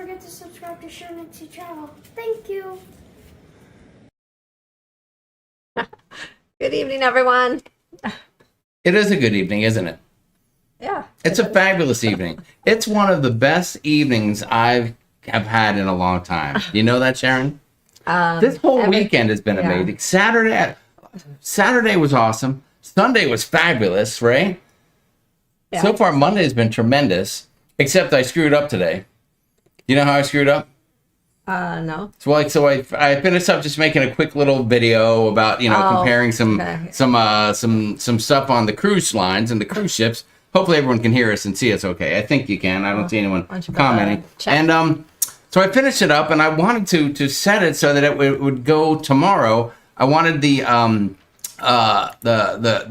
forget to subscribe to sharonatsea channel. Thank you. Good evening, everyone. It is a good evening, isn't it? Yeah. It's a fabulous evening. It's one of the best evenings I have had in a long time. You know that, Sharon? This whole weekend has been amazing. Saturday was awesome. Sunday was fabulous, right? Yeah. So far, Monday has been tremendous, except I screwed up today. You know how I screwed up? No. So I finished up just making a quick little video about, comparing some stuff on the cruise lines and the cruise ships. Hopefully everyone can hear us and see us okay. I think you can. I don't see anyone commenting. And so I finished it up, and I wanted to set it so that it would go tomorrow. I wanted the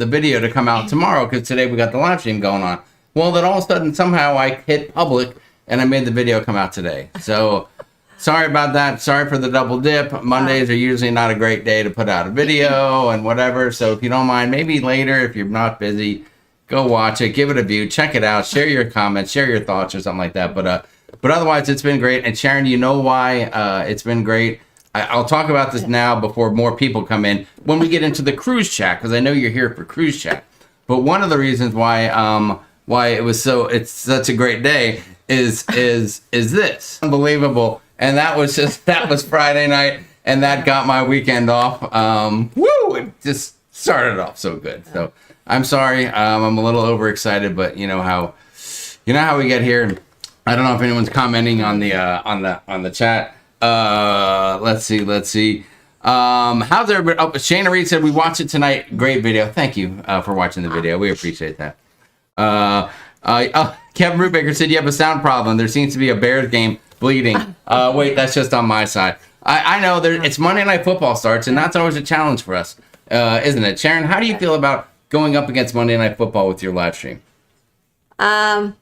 video to come out tomorrow because today we got the live stream going on. Well, then all of a sudden somehow I hit public and I made the video come out today. So sorry about that. Sorry for the double dip. Mondays are usually not a great day to put out a video and whatever. So if you don't mind, maybe later if you're not busy, go watch it, give it a view, check it out, share your comments, share your thoughts or something like that. But otherwise, it's been great. And Sharon, you know why it's been great? I'll talk about this now before more people come in when we get into the cruise chat, because I know you're here for cruise chat. But one of the reasons why it's such a great day is this unbelievable. And that was Friday night, and that got my weekend off. It just started off so good. So I'm sorry, I'm a little overexcited, but you know how we get here. I don't know if anyone's commenting on the chat. Let's see. How's everybody? Oh, Shana Reed said we watched it tonight. Great video. Thank you for watching the video. We appreciate that. Kevin Rubaker said you have a sound problem. There seems to be a Bears game bleeding. Wait, that's just on my side. I know it's Monday Night Football starts, and that's always a challenge for us, isn't it? Sharon, how do you feel about going up against Monday Night Football with your live stream? Well,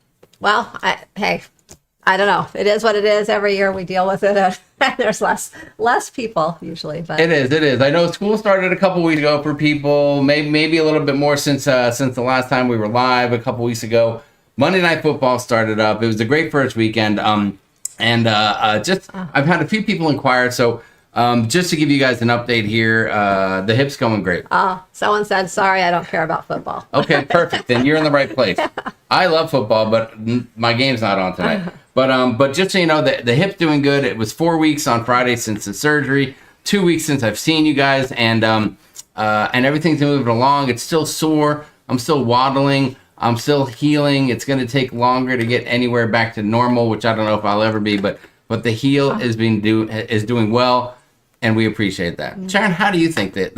I don't know. It is what it is. Every year we deal with it, and there's less people usually. But it is. I know school started a couple weeks ago for people. Maybe a little bit more since the last time we were live a couple weeks ago. Monday Night Football started up. It was a great first weekend. I've had a few people inquire. So just to give you guys an update here, the hip's going great. Oh, someone said, sorry, I don't care about football. Okay, perfect. Then you're in the right place. I love football, but my game's not on tonight. But just so you know, the hip's doing good. It was 4 weeks on Friday since the surgery, 2 weeks since I've seen you guys, and everything's moving along. It's still sore. I'm still waddling. I'm still healing. It's going to take longer to get anywhere back to normal, which I don't know if I'll ever be. But the heel is doing well, and we appreciate that. Sharon, how do you think the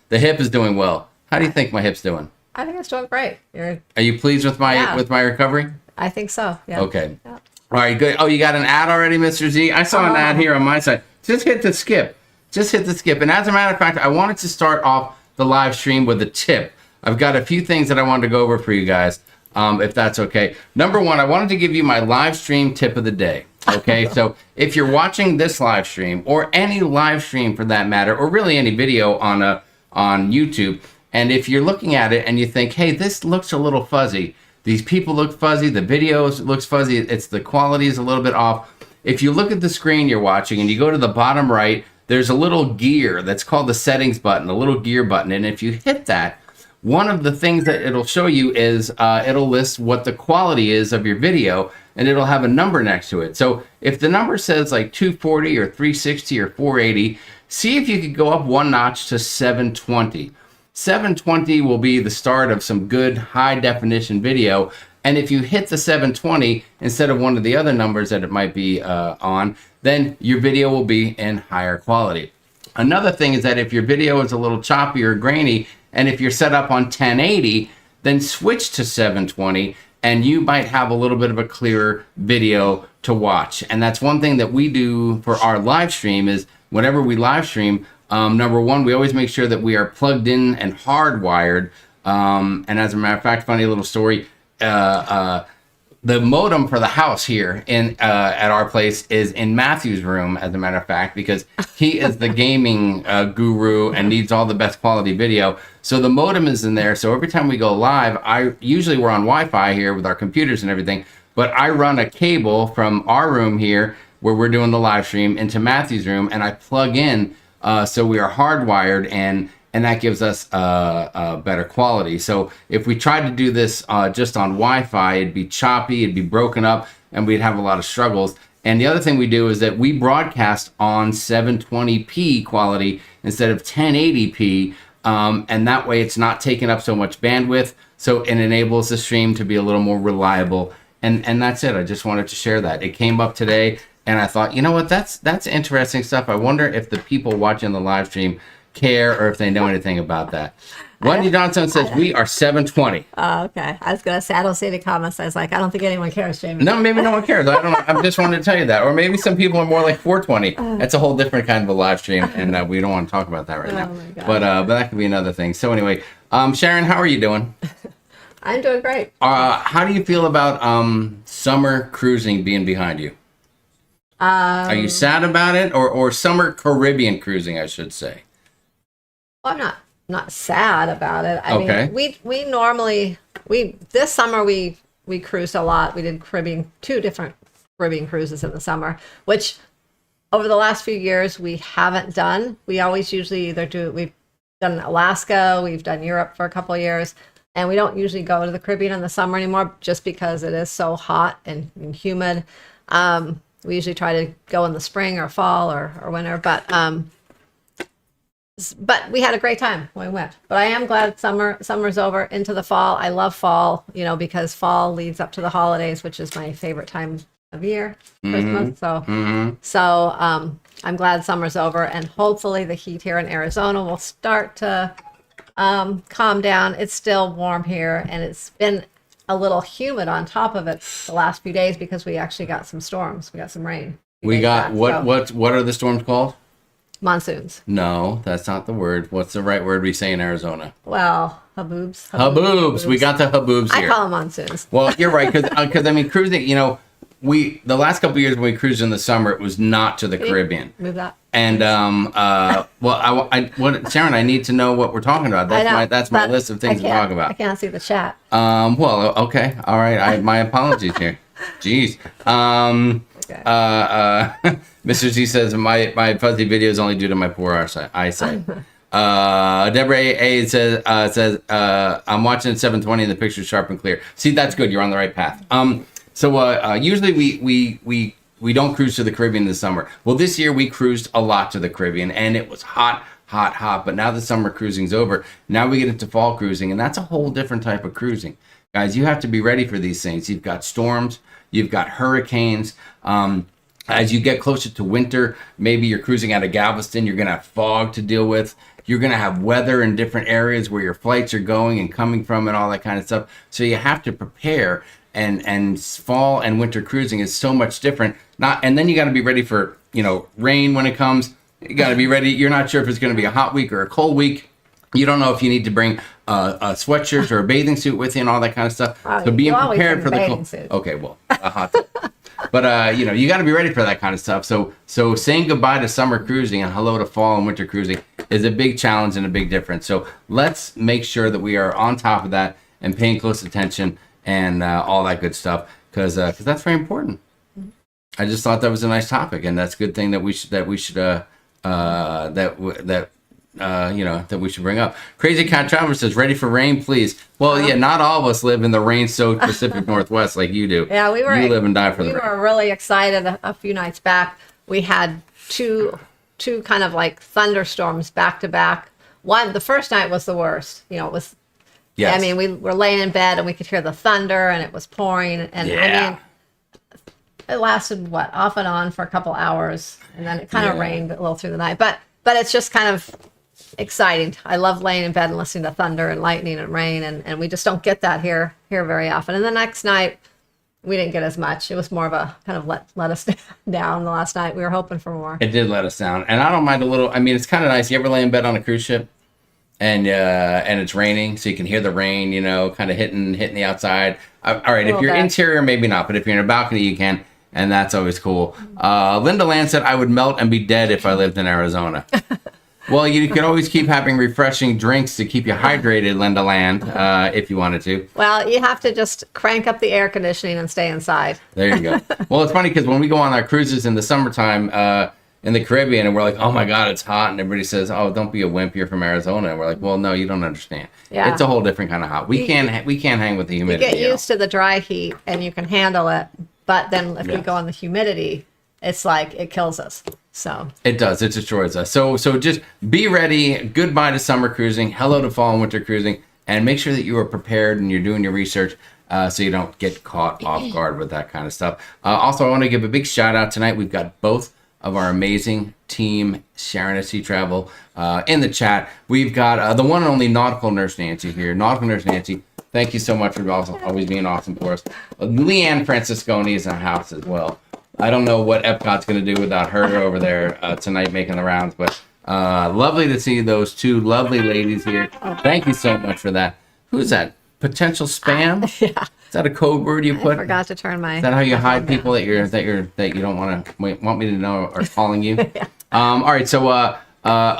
hip is doing well? How do you think my hip's doing? I think it's doing great. Are you pleased with my recovery? I think so. Yeah. Okay. Yeah. All right. Good. Oh, you got an ad already, Mr. Z? I saw an ad here on my side. Just hit the skip. And as a matter of fact, I wanted to start off the live stream with a tip. I've got a few things that I wanted to go over for you guys, if that's okay. Number one, I wanted to give you my live stream tip of the day. Okay. So if you're watching this live stream or any live stream for that matter, or really any video on YouTube, and if you're looking at it and you think, hey, this looks a little fuzzy, these people look fuzzy, the video looks fuzzy, it's the quality is a little bit off. If you look at the screen you're watching and you go to the bottom right, there's a little gear that's called the settings button, a little gear button. And if you hit that, one of the things that it'll show you is it'll list what the quality is of your video, and it'll have a number next to it. So if the number says like 240 or 360 or 480, see if you could go up one notch to 720. 720 will be the start of some good high definition video. And if you hit the 720 instead of one of the other numbers that it might be on, then your video will be in higher quality. Another thing is that if your video is a little choppy or grainy, and if you're set up on 1080, then switch to 720 and you might have a little bit of a clearer video to watch. And that's one thing that we do for our live stream is whenever we live stream, number one, we always make sure that we are plugged in and hardwired. And as a matter of fact, funny little story, the modem for the house here at our place is in Matthew's room, as a matter of fact, because he is the gaming guru and needs all the best quality video. So the modem is in there. So every time we go live, we're on Wi-Fi here with our computers and everything. but I run a cable from our room here where we're doing the live stream into Matthew's room, and I plug in, so we are hardwired, and that gives us better quality. So if we tried to do this just on Wi-Fi, it'd be choppy, it'd be broken up, and we'd have a lot of struggles. And the other thing we do is that we broadcast on 720p quality instead of 1080p, and that way it's not taking up so much bandwidth, so it enables the stream to be a little more reliable. And that's it. I just wanted to share that. It came up today, and I thought, you know what, that's interesting stuff. I wonder if the people watching the live stream care or if they know anything about that. Wendy Johnson says we are 720. Oh, okay. I was gonna say I don't see any comments. I was like, I don't think anyone cares, Jamie. No, maybe no one cares. I don't know. I just wanted to tell you that. Or maybe some people are more like 420. That's a whole different kind of a live stream, and we don't want to talk about that right now. Oh my God. But that could be another thing. So anyway, Sharon, how are you doing? I'm doing great. How do you feel about summer cruising being behind you? Are you sad about it, or summer Caribbean cruising, I should say? Well, I'm not sad about it. I Okay. mean, we normally this summer we cruised a lot. We did two different Caribbean cruises in the summer, which over the last few years we haven't done. We always usually we've done Alaska, we've done Europe for a couple of years, and we don't usually go to the Caribbean in the summer anymore just because it is so hot and humid. We usually try to go in the spring or fall or winter, but we had a great time when we went. But I am glad summer's over into the fall. I love fall, because fall leads up to the holidays, which is my favorite time of year, Christmas. So I'm glad summer's over, and hopefully the heat here in Arizona will start to calm down. It's still warm here, and it's been a little humid on top of it the last few days because we actually got some storms. We got some rain. We got what are the storms called? Monsoons. No, that's not the word. What's the right word we say in Arizona? Well, haboobs. Haboobs. We got the haboobs here. I call them monsoons. Well, you're right, because I mean, cruising. The last couple of years when we cruised in the summer, it was not to the Caribbean. Move that. And Sharon, I need to know what we're talking about. That's my list of things to talk about. I can't see the chat. Well, okay, all right. My apologies here. Jeez. Okay. Mr. Z says my fuzzy video is only due to my poor eyesight. Deborah A says I'm watching at 720 and the picture's sharp and clear. See, that's good. You're on the right path. So usually we don't cruise to the Caribbean in the summer. Well, this year we cruised a lot to the Caribbean, and it was hot. But now the summer cruising's over. Now we get into fall cruising, and that's a whole different type of cruising. Guys, you have to be ready for these things. You've got storms. You've got hurricanes. As you get closer to winter, maybe you're cruising out of Galveston, you're going to have fog to deal with. You're going to have weather in different areas where your flights are going and coming from and all that kind of stuff. So you have to prepare, and fall and winter cruising is so much different. And then you got to be ready for, rain when it comes. You got to be ready. You're not sure if it's going to be a hot week or a cold week. You don't know if you need to bring a sweatshirt or a bathing suit with you and all that kind of stuff. So being prepared for the cold. Okay, well, a hot tub. But you got to be ready for that kind of stuff. So saying goodbye to summer cruising and hello to fall and winter cruising is a big challenge and a big difference. So let's make sure that we are on top of that and paying close attention and all that good stuff, because that's very important. I just thought that was a nice topic, and that's a good thing that we should bring up. Crazy Cat Traveler says, ready for rain, please. Well, yeah, not all of us live in the rain-soaked Pacific Northwest like you do. Yeah, you live and die for the rain. We were really excited a few nights back. We had two kind of like thunderstorms back to back. The first night was the worst. It was. Yes. I mean, we were laying in bed and we could hear the thunder and it was pouring. And I mean, it lasted off and on for a couple hours, and then it kind of rained a little through the night. But it's just kind of exciting. I love laying in bed and listening to thunder and lightning and rain, and we just don't get that here very often. And the next night we didn't get as much. It was more of a kind of let us down the last night. We were hoping for more. It did let us down, and I don't mind a little. I mean, it's kind of nice. You ever lay in bed on a cruise ship and it's raining, so you can hear the rain, kind of hitting the outside. All right, if you're interior, maybe not, but if you're in a balcony, you can. And that's always cool. Linda Land said, I would melt and be dead if I lived in Arizona. Well, you could always keep having refreshing drinks to keep you hydrated, Linda Land, if you wanted to. Well, you have to just crank up the air conditioning and stay inside. There you go. Well, it's funny because when we go on our cruises in the summertime in the Caribbean, and we're like, oh my God, it's hot, and everybody says, oh, don't be a wimp, you're from Arizona. And we're like, well, no, you don't understand. Yeah. It's a whole different kind of hot. We can't hang with the You humidity. get used to the dry heat and you can handle it, but then if we Yes. go on the humidity, it's like it kills us. So It does. It destroys us. So just be ready. Goodbye to summer cruising. Hello to fall and winter cruising. And make sure that you are prepared and you're doing your research so you don't get caught off guard with that kind of stuff. Also, I want to give a big shout out tonight. We've got both of our amazing team, Sharon at Sea Travel, in the chat. We've got the one and only Nautical Nurse Nancy here. Nautical Nurse Nancy, thank you so much for always being awesome for us. Leanne Francisconi is in the house as well. I don't know what Epcot's going to do without her over there tonight making the rounds, but lovely to see those two lovely ladies here. Thank you so much for that. Who's that? Potential spam? yeah, Is that a code word you I put? forgot to turn my. Is that how you my hide phone people down. that you don't want me to know are calling you? All right, so a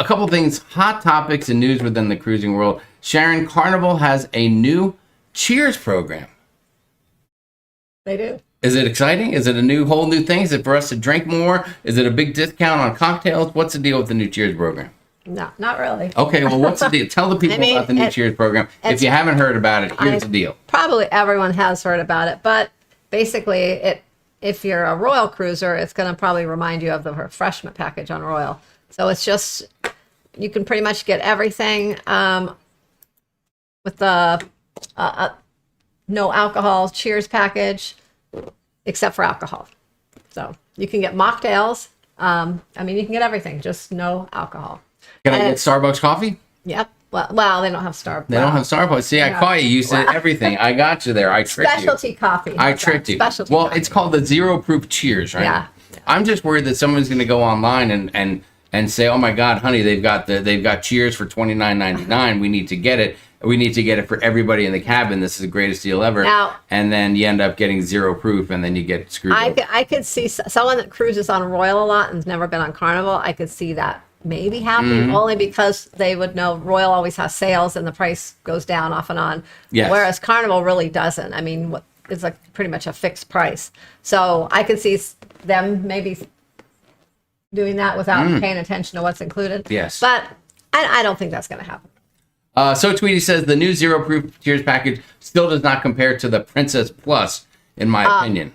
couple things, hot topics and news within the cruising world. Sharon, Carnival has a new Cheers program. They do. Is it exciting? Is it a whole new thing? Is it for us to drink more? Is it a big discount on cocktails? What's the deal with the new Cheers program? No, not really. Okay, well, what's the deal? Tell the people about the new Cheers program. If you haven't heard about it, here's the deal. Probably everyone has heard about it, but basically, if you're a Royal cruiser, it's going to probably remind you of the refreshment package on Royal. So it's just, you can pretty much get everything with the no alcohol Cheers package, except for alcohol. So you can get mocktails. I mean, you can get everything, just no alcohol. Can I get Starbucks coffee? Yep. Well, they don't have Starbucks. They don't have Starbucks. See, I caught you. You said everything. I got you there. I tricked you. Specialty coffee. I tricked you. Specialty Well, coffee. it's called the Zero Proof Cheers, right? Yeah. I'm just worried that someone's going to go online and say, "Oh my God, honey, they've got Cheers for $29.99. We need to get it. We need to get it for everybody in the cabin. This is the greatest deal ever." Now- and then you end up getting zero proof, and then you get screwed. over. I could see someone that cruises on Royal a lot and's never been on Carnival. I could see that maybe happening Mm-hmm. only because they would know Royal always has sales and the price goes down off and on. Yes. Whereas Carnival really doesn't. I mean, it's like pretty much a fixed price. So I could see them maybe doing that without paying attention to what's included. Yes. But I don't think that's going to happen. So Tweety says the new Zero Proof Cheers package still does not compare to the Princess Plus, in my opinion.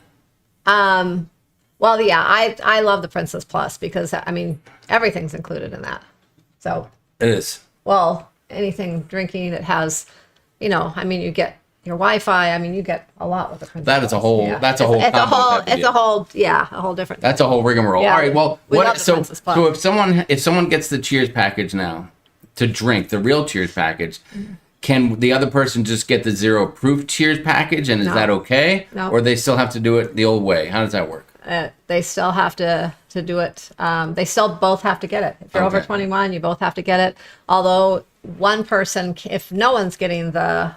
Well, yeah, I love the Princess Plus because, I mean, everything's included in that. So, It is. well, anything drinking that has, I mean, you get your Wi-Fi. I mean, you get a lot with the Princess That is a Plus. whole. Yeah. That's a whole. It's a combo whole. type of It's deal. a whole. Yeah, a whole different. That's a whole rigmarole. Yeah, All right. Well, we love what? the So Princess Plus. if someone gets the Cheers package now to drink the real Cheers package, can the other person just get the Zero Proof Cheers package, and is No. that okay? No. Or they still have to do it the old way? How does that work? They still have to do it. They still both have to get it. If you're over Okay. 21, you both have to get it. Although one person, if no one's getting the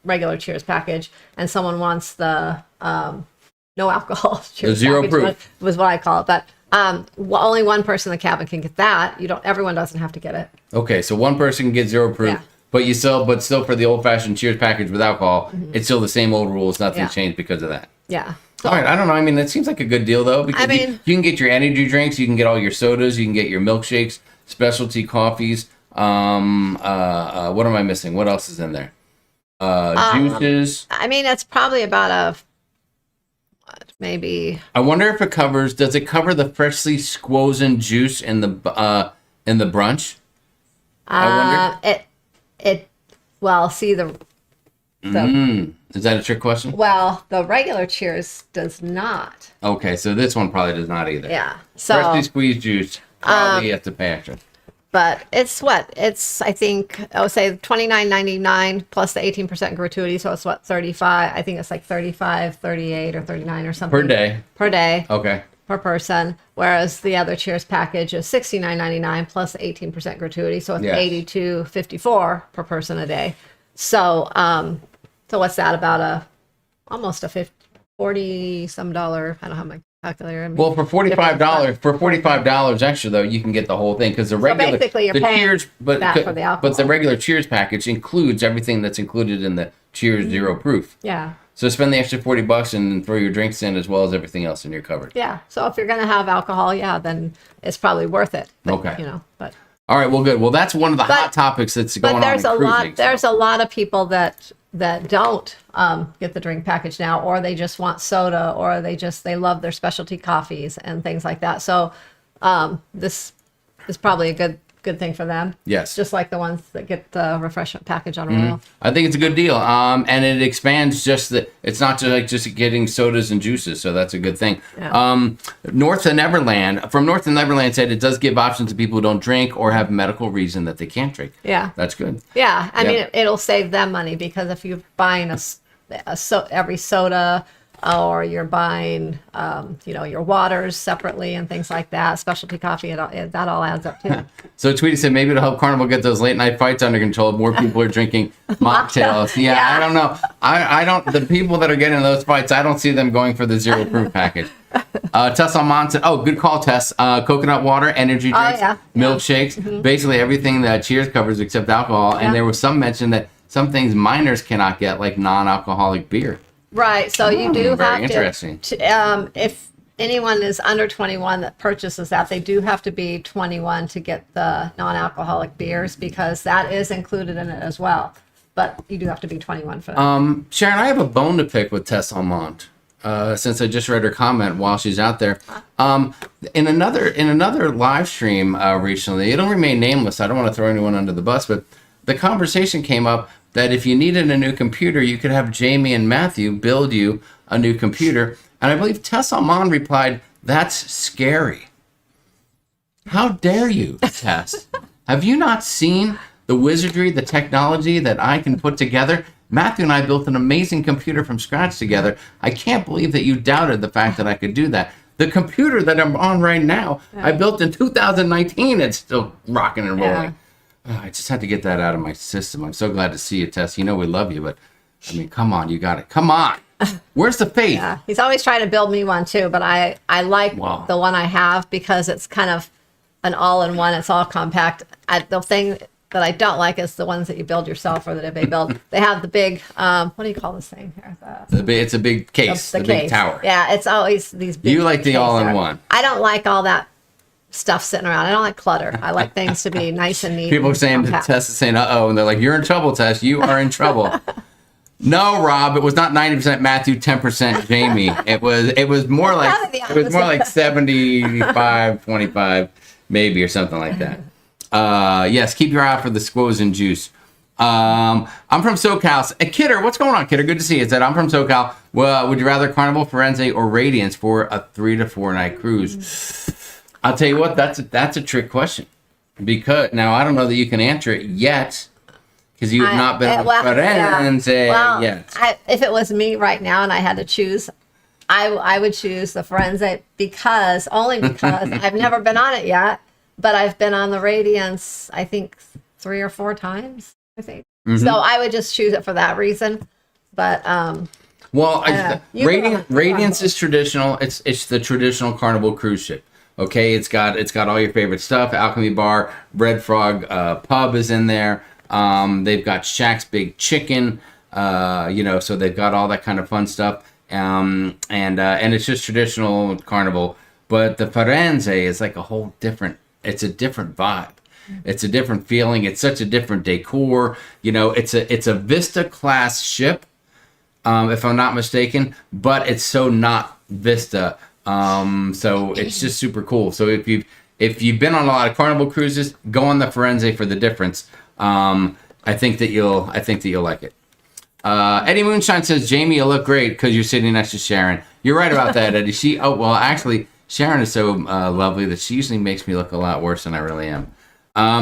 regular Cheers package and someone wants the no alcohol Cheers zero package, proof. was what I call it. But only one person in the cabin can get that. Everyone doesn't have to get it. Okay, so one person can get Zero Proof, Yeah. but still for the old fashioned Cheers package with alcohol, it's still the same old rules. Nothing Yeah. changed because of that. Yeah. All right, I don't know. I mean, that seems like a good deal though, because I mean- you can get your energy drinks, you can get all your sodas, you can get your milkshakes, specialty coffees. What am I missing? What else is in there? Juices. I mean, it's probably about maybe. I wonder if does it cover the freshly squozen juice in the brunch? I wonder. Well, see the Is that a trick question? Well, the regular Cheers does not. Okay, so this one probably does not either. Yeah. So, Freshly squeezed juice, probably you have to pay extra. but it's what? It's, I think, I would say $29.99 plus the 18% gratuity. So it's what, 35? I think it's like 35, 38, or 39 or something. Per day. Per day. Okay. Per person. Whereas the other Cheers package is $69.99 plus 18% gratuity. So it's Yes. $82.54 per person a day. So, so what's that, about almost a 40 some dollar, I don't have my calculator. And Well, for $45 extra though, you can get the whole thing because the regular basically you're the paying Cheers, but that for the alcohol. but the regular Cheers package includes everything that's included in the Cheers Zero Proof. Yeah. So spend the extra $40 and throw your drinks in as well as everything else, and you're covered. Yeah. So if you're going to have alcohol, yeah, then it's probably worth it. But, Okay. You know, but. All right. Well, good. Well, that's one of the hot topics that's going on. But there's in a cruising, lot. There's a lot of people that don't get the drink package now, or they just want soda, or they love their specialty coffees and things like that. So this is probably a good thing for them. Yes. Just like the ones that get the refreshment package on Royal. I think it's a good deal. And it expands it's not just getting sodas and juices. So that's a good thing. Yeah. North of Neverland said it does give options to people who don't drink or have medical reason that they can't drink. Yeah. That's good. Yeah. I mean, it'll save them money because if you're buying every soda, or you're buying, your waters separately and things like that, specialty coffee, that all adds up too. So Tweety said maybe it'll help Carnival get those late night fights under control. More people are drinking mocktails. Yeah, I don't know. I don't. The people that are getting in those fights, I don't see them going for the Zero Proof package. Tess Almond said, "Oh, good call, Tess. Coconut water, energy drinks, milkshakes, basically everything that Cheers covers except alcohol." And there was some mention that some things minors cannot get, like non-alcoholic beer. Right, so you do very have interesting. if anyone is under 21 that purchases that, they do have to be 21 to get the non-alcoholic beers because that is included in it as well. But you do have to be 21 for that. Sharon, I have a bone to pick with Tess Almond. Since I just read her comment while she's out there. In another live stream recently, it'll remain nameless. I don't want to throw anyone under the bus, but the conversation came up that if you needed a new computer, you could have Jamie and Matthew build you a new computer. And I believe Tess Almond replied, "That's scary." How dare you, Tess? Have you not seen the wizardry, the technology that I can put together? Matthew and I built an amazing computer from scratch together. I can't believe that you doubted the fact that I could do that. The computer that I'm on right now, I built in 2019. It's still rocking and rolling. Yeah. I just had to get that out of my system. I'm so glad to see you, Tess. You know we love you, but I mean, come on, you got it. Come on. Where's the faith? Yeah, he's always trying to build me one too, but I like the one I have because it's kind of an all-in-one. It's all compact. The thing that I don't like is the ones that you build yourself or that they build. They have the big, what do you call this thing here? It's a big case, the big tower. Yeah, it's always these big. You like the all-in-one. I don't like all that stuff sitting around. I don't like clutter. I like things to be nice and neat. People are saying, Tess is saying, "Uh-oh," and they're like, "You're in trouble, Tess. You are in trouble." No, Rob, it was not 90% Matthew, 10% Jamie. It was more like 75-25 maybe or something like that. Yes, keep your eye out for the squoze and juice. I'm from SoCal. Kidder, what's going on, Kidder? Good to see you. It said, "I'm from SoCal. Well, would you rather Carnival, Firenze, or Radiance for a 3 to 4 night cruise?" I'll tell you what, that's a trick question. Because now I don't know that you can answer it yet because you've not been on Firenze yet. If it was me right now and I had to choose, I would choose the Firenze only because I've never been on it yet, but I've been on the Radiance, I think 3 or 4 times, I think. Mm-hmm. So I would just choose it for that reason. But Radiance is traditional. It's the traditional Carnival cruise ship. Okay, it's got all your favorite stuff. Alchemy Bar, Red Frog Pub is in there. They've got Shaq's Big Chicken. So they've got all that kind of fun stuff. And it's just traditional Carnival. But the Firenze is like a whole different. It's a different vibe. It's a different feeling. It's such a different decor. It's a Vista class ship, if I'm not mistaken. But it's so not Vista. So it's just super cool. So if you've been on a lot of Carnival cruises, go on the Firenze for the difference. I think that you'll like it. Eddie Moonshine says, "Jamie, you look great because you're sitting next to Sharon." You're right about that, Eddie. Actually, Sharon is so lovely that she usually makes me look a lot worse than I really am.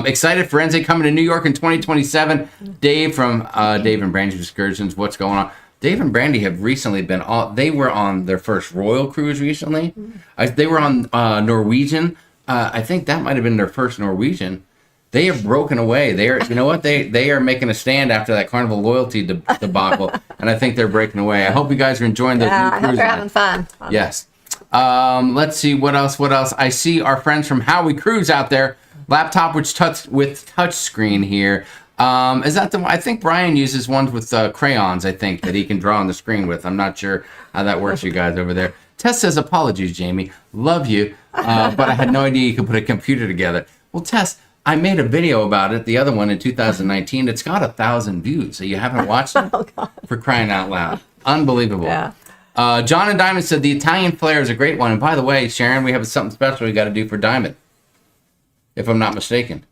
Excited Firenze coming to New York in 2027. Dave from Dave and Brandy's Excursions. What's going on? Dave and Brandy have recently been they were on their first Royal cruise recently. They were on Norwegian. I think that might have been their first Norwegian. They have broken away. They are making a stand after that Carnival loyalty debacle, and I think they're breaking away. I hope you guys are enjoying those new cruises. I hope you're having fun. Yes. Let's see what else. I see our friends from Howie Cruise out there. Laptop with touch screen here. Is that the one? I think Brian uses ones with crayons, I think, that he can draw on the screen with. I'm not sure how that works for you guys over there. Tess says, apologies, Jamie. Love you. But I had no idea you could put a computer together. Well, Tess, I made a video about it, the other one in 2019. It's got 1,000 views. So you haven't watched it? Oh, God. For crying out loud. Unbelievable. Yeah. John and Diamond said the Italian flair is a great one. And by the way, Sharon, we have something special we got to do for Diamond, if I'm not mistaken.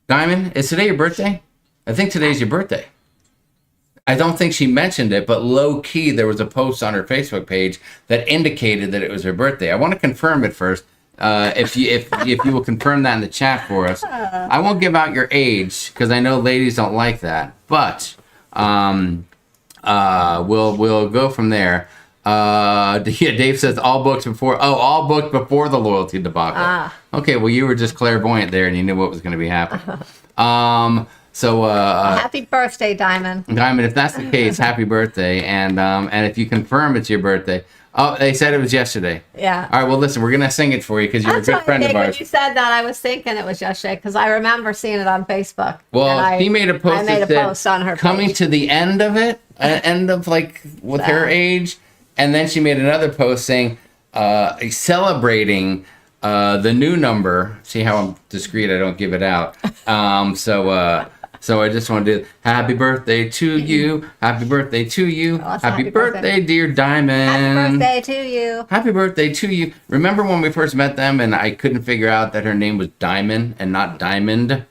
Diamond, is today your birthday? I think today's your birthday. I don't think she mentioned it, but low key, there was a post on her Facebook page that indicated that it was her birthday. I want to confirm it first. If you will confirm that in the chat for us. I won't give out your age because I know ladies don't like that, but we'll go from there. Yeah, Dave says all booked before the loyalty debacle. Okay, well you were just clairvoyant there and you knew what was going to be happening. Happy birthday, Diamond. Diamond, if that's the case, happy birthday. And if you confirm it's your birthday. Oh, they said it was yesterday. Yeah. All right, well, listen, we're going to sing it for you because you're a good friend of ours. When you said that, I was thinking it was yesterday because I remember seeing it on Facebook. Well, he made a post I made a post on her coming page. to the end of it, end of like with her age. And then she made another post saying, celebrating the new number. See how I'm discreet, I don't give it out. So I just want to do happy birthday to you. Happy birthday to you. Happy birthday, dear Diamond. Happy birthday to you. Happy birthday to you. Remember when we first met them and I couldn't figure out that her name was Diamond and not Diamond?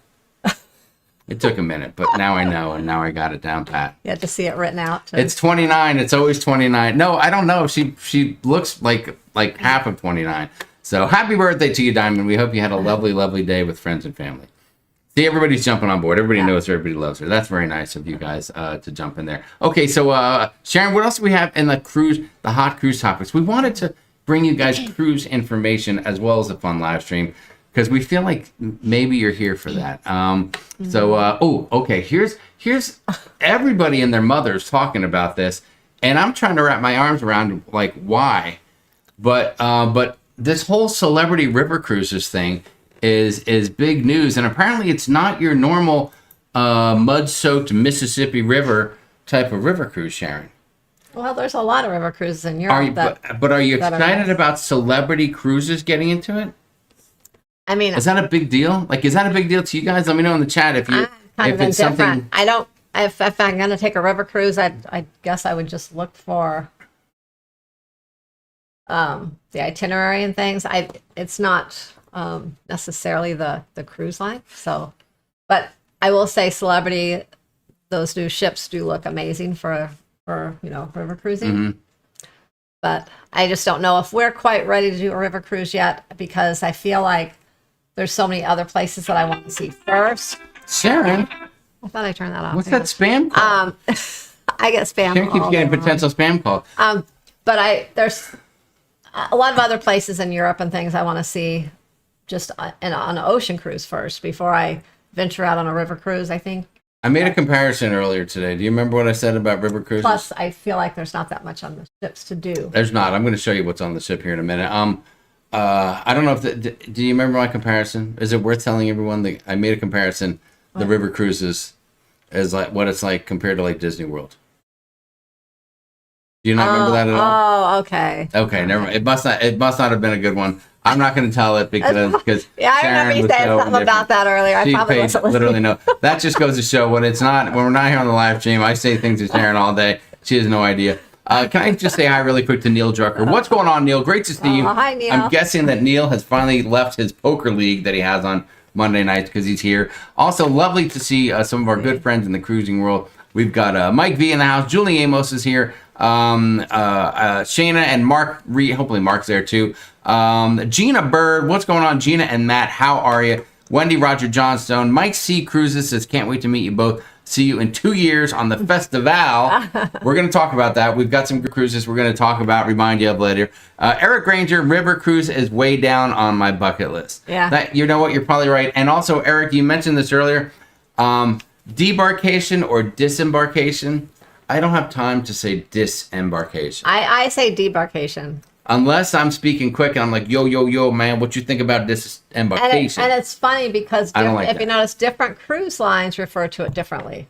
It took a minute, but now I know, and now I got it down pat. You had to see it written out. It's 29. It's always 29. No, I don't know. She looks like half of 29. So happy birthday to you, Diamond. We hope you had a lovely, lovely day with friends and family. See, everybody's jumping on board. Everybody knows her. Everybody loves her. That's very nice of you guys to jump in there. Okay, so Sharon, what else do we have in the hot cruise topics? We wanted to bring you guys cruise information as well as a fun live stream because we feel like maybe you're here for that. Okay. Here's everybody and their mothers talking about this, and I'm trying to wrap my arms around like why, but this whole celebrity river cruises thing is big news, and apparently it's not your normal mud-soaked Mississippi River type of river cruise, Sharon. Well, there's a lot of river cruises in Europe. But are you excited about celebrity cruises getting into it? I mean, is that a big deal? Like, is that a big deal to you guys? Let me know in the chat if it's something. I don't. If I'm going to take a river cruise, I guess I would just look for the itinerary and things. It's not necessarily the cruise line. So, but I will say, celebrity, those new ships do look amazing for river cruising. Mm-hmm. But I just don't know if we're quite ready to do a river cruise yet because I feel like there's so many other places that I want to see first. Sharon, I thought I turned that off. What's that spam call? I get spam. Sharon keeps getting potential spam calls. But there's a lot of other places in Europe and things I want to see just on an ocean cruise first before I venture out on a river cruise, I think. I made a comparison earlier today. Do you remember what I said about river cruises? Plus, I feel like there's not that much on the ships to do. There's not. I'm going to show you what's on the ship here in a minute. I don't know if do you remember my comparison? Is it worth telling everyone that I made a comparison? The river cruises is like what it's like compared to like Disney World. Do you not remember that at all? Oh, okay. Okay, never mind. It must not have been a good one. I'm not going to tell it because yeah, I remember you saying something about that earlier. She I probably paid literally no. That just goes to show when we're not here on the live stream. I say things to Sharon all day. She has no idea. Can I just say hi really quick to Neil Drucker? What's going on, Neil? Great to see you. Hi, Neil. I'm guessing that Neil has finally left his poker league that he has on Monday nights because he's here. Also, lovely to see some of our good friends in the cruising world. We've got Mike V in the house. Julie Amos is here. Shayna and Mark. Hopefully Mark's there too. Gina Bird. What's going on, Gina and Matt? How are you? Wendy Roger Johnstone. Mike C. Cruises says, can't wait to meet you both. See you in 2 years on the Festival. We're going to talk about that. We've got some good cruises we're going to talk about, remind you of later. Eric Granger, River Cruise is way down on my bucket list. Yeah. You know what? You're probably right. And also, Eric, you mentioned this earlier. Debarkation or disembarkation. I don't have time to say disembarkation. I say debarkation. unless I'm speaking quick and I'm like, yo, man, what you think about disembarkation? And it's funny because I don't like if that. you notice, different cruise lines refer to it differently.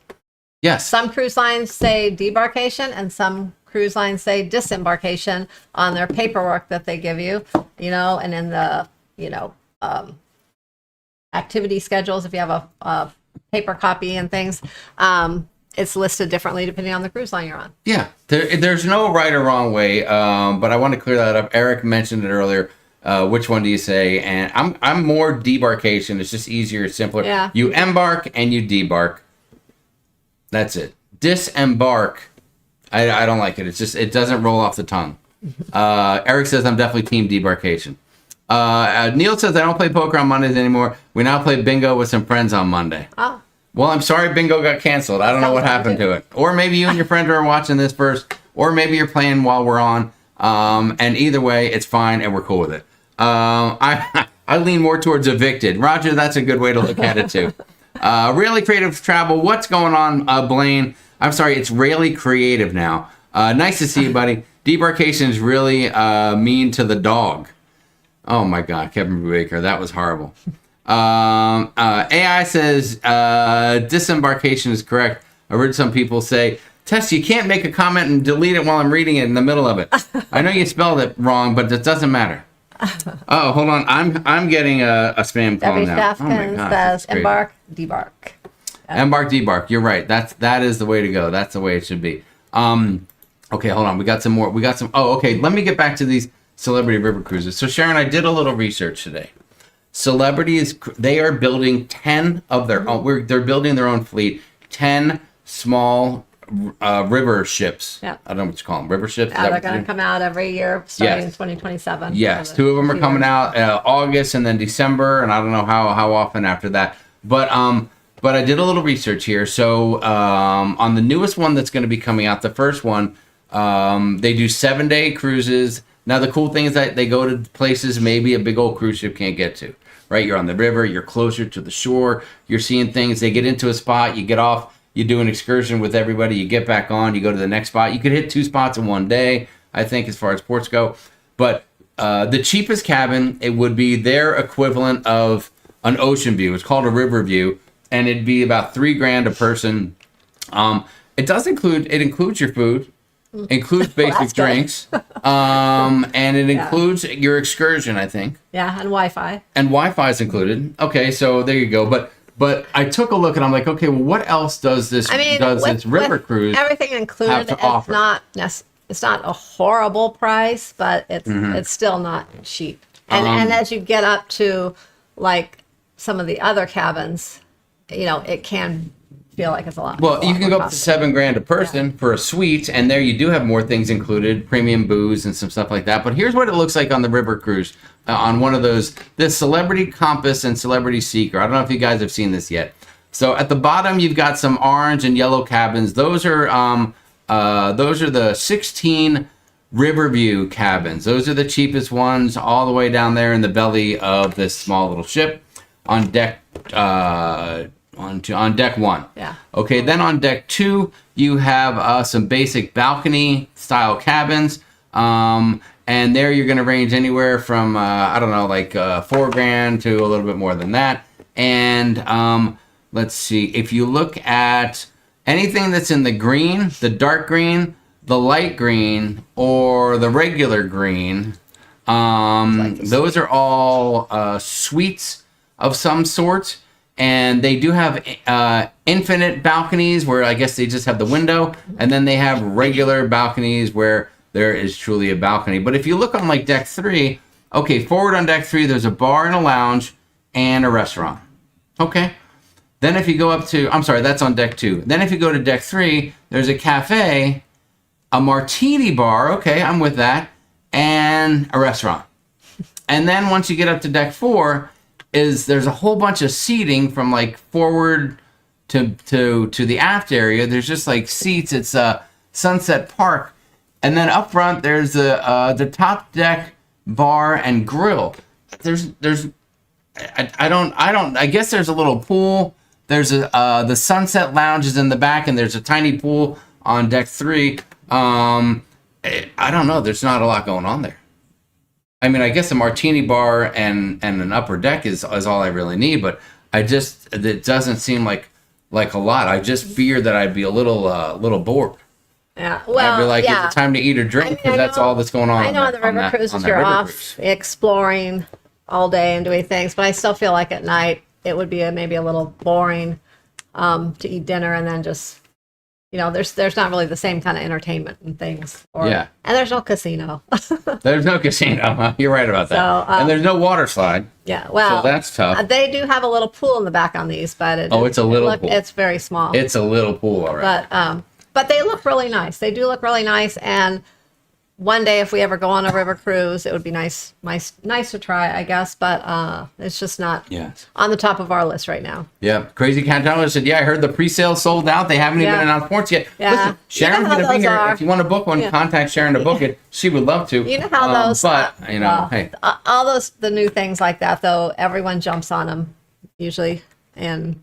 Yes. Some cruise lines say debarkation, and some cruise lines say disembarkation on their paperwork that they give you, and in the, activity schedules, if you have a paper copy and things, it's listed differently depending on the cruise line you're on. Yeah, there's no right or wrong way, but I want to clear that up. Eric mentioned it earlier. Which one do you say? And I'm more debarkation. It's just easier, simpler. Yeah. You embark and you debark. That's it. Disembark. I don't like it. It's just, it doesn't roll off the tongue. Eric says I'm definitely team debarkation. Neil says I don't play poker on Mondays anymore. We now play bingo with some friends on Monday. Oh. Well, I'm sorry bingo got canceled. I don't know what happened to it. Or maybe you and your friend are watching this first, or maybe you're playing while we're on. And either way, it's fine and we're cool with it. I lean more towards evicted. Roger, that's a good way to look at it too. Really Creative Travel. What's going on, Blaine? I'm sorry, it's really creative now. Nice to see you, buddy. Debarkation is really mean to the dog. Oh my God, Kevin Baker, that was horrible. AI says disembarkation is correct. I heard some people say, Tess, you can't make a comment and delete it while I'm reading it in the middle of it. I know you spelled it wrong, but it doesn't matter. Oh, hold on. I'm getting a spam call Debbie now. Shafkin says embark, debark. Embark, debark. You're right. That is the way to go. That's the way it should be. Okay, hold on. We got some more. Oh, okay. Let me get back to these celebrity river cruises. So Sharon, I did a little research today. They are building 10 of their own. They're building their own fleet. 10 small river ships. Yeah. I don't know what you call them. River ships. Yeah, they're going to come out every year starting in 2027. Yes, 2 of them are coming out August and then December, and I don't know how often after that. But I did a little research here. So on the newest one that's going to be coming out, the first one, they do 7-day cruises. Now the cool thing is that they go to places maybe a big old cruise ship can't get to. Right, you're on the river, you're closer to the shore, you're seeing things. They get into a spot, you get off. You do an excursion with everybody, you get back on, you go to the next spot. You could hit 2 spots in one day, I think, as far as ports go. But the cheapest cabin, it would be their equivalent of an ocean view. It's called a river view, and it'd be about $3,000 a person. It includes your food, includes basic drinks, and it includes your excursion, I think. Yeah, and Wi-Fi. And Wi-Fi is included. Okay, so there you go. But I took a look and I'm like, okay, well, what else does this river cruise everything included? have to offer? It's not a horrible price, but it's still not cheap. And as you get up to like some of the other cabins, it can feel like it's a lot. Well, you can go up to $7,000 a person for a suite, and there you do have more things included, premium booze and some stuff like that. But here's what it looks like on the river cruise. On one of those, the Celebrity Compass and Celebrity Seeker. I don't know if you guys have seen this yet. So at the bottom, you've got some orange and yellow cabins. Those are the 16 Riverview cabins. Those are the cheapest ones, all the way down there in the belly of this small little ship on deck on deck 1. Yeah. Okay. Then on deck 2, you have some basic balcony style cabins. And there you're going to range anywhere from, like $4,000 to a little bit more than that. And let's see, if you look at anything that's in the green, the dark green, the light green, or the regular green, those are all suites of some sort. And they do have infinite balconies where I guess they just have the window. And then they have regular balconies where there is truly a balcony. But if you look on like deck 3, okay, forward on deck 3, there's a bar and a lounge and a restaurant. Okay. Then if you go up to, that's on deck 2. Then if you go to deck 3, there's a cafe, a martini bar. Okay, I'm with that. And a restaurant. And then once you get up to deck 4, there's a whole bunch of seating from like forward to the aft area. There's just like seats. It's a Sunset Park. And then up front, there's the top deck bar and grill. I guess there's a little pool. There's the Sunset Lounge is in the back, and there's a tiny pool on deck 3. I don't know. There's not a lot going on there. I mean, I guess a martini bar and an upper deck is all I really need, but it doesn't seem like a lot. I just fear that I'd be a little bored. Yeah, well, I'd be like, is it time to eat or drink? Because that's all that's going on. I know on the river cruises you're off exploring all day and doing things, but I still feel like at night it would be maybe a little boring to eat dinner and then just, there's not really the same kind of entertainment and things. And there's no casino. There's no casino. Huh? You're right about that. So, and there's no water slide. Yeah, well, so that's tough. They do have a little pool in the back on these, but it's a little pool. It's very small. It's a little pool, all right. But they look really nice. They do look really nice. And one day, if we ever go on a river cruise, it would be nice to try, I guess. But it's just not on the top of our list right now. Yeah. Crazy Cat Tyler said, I heard the pre-sale sold out. They haven't even announced ports yet. Yeah. Listen, Sharon's going to be here. If you want to book one, contact Sharon to book it. She would love to. You know how those... But, hey. All the new things like that, though, everyone jumps on them, usually. And...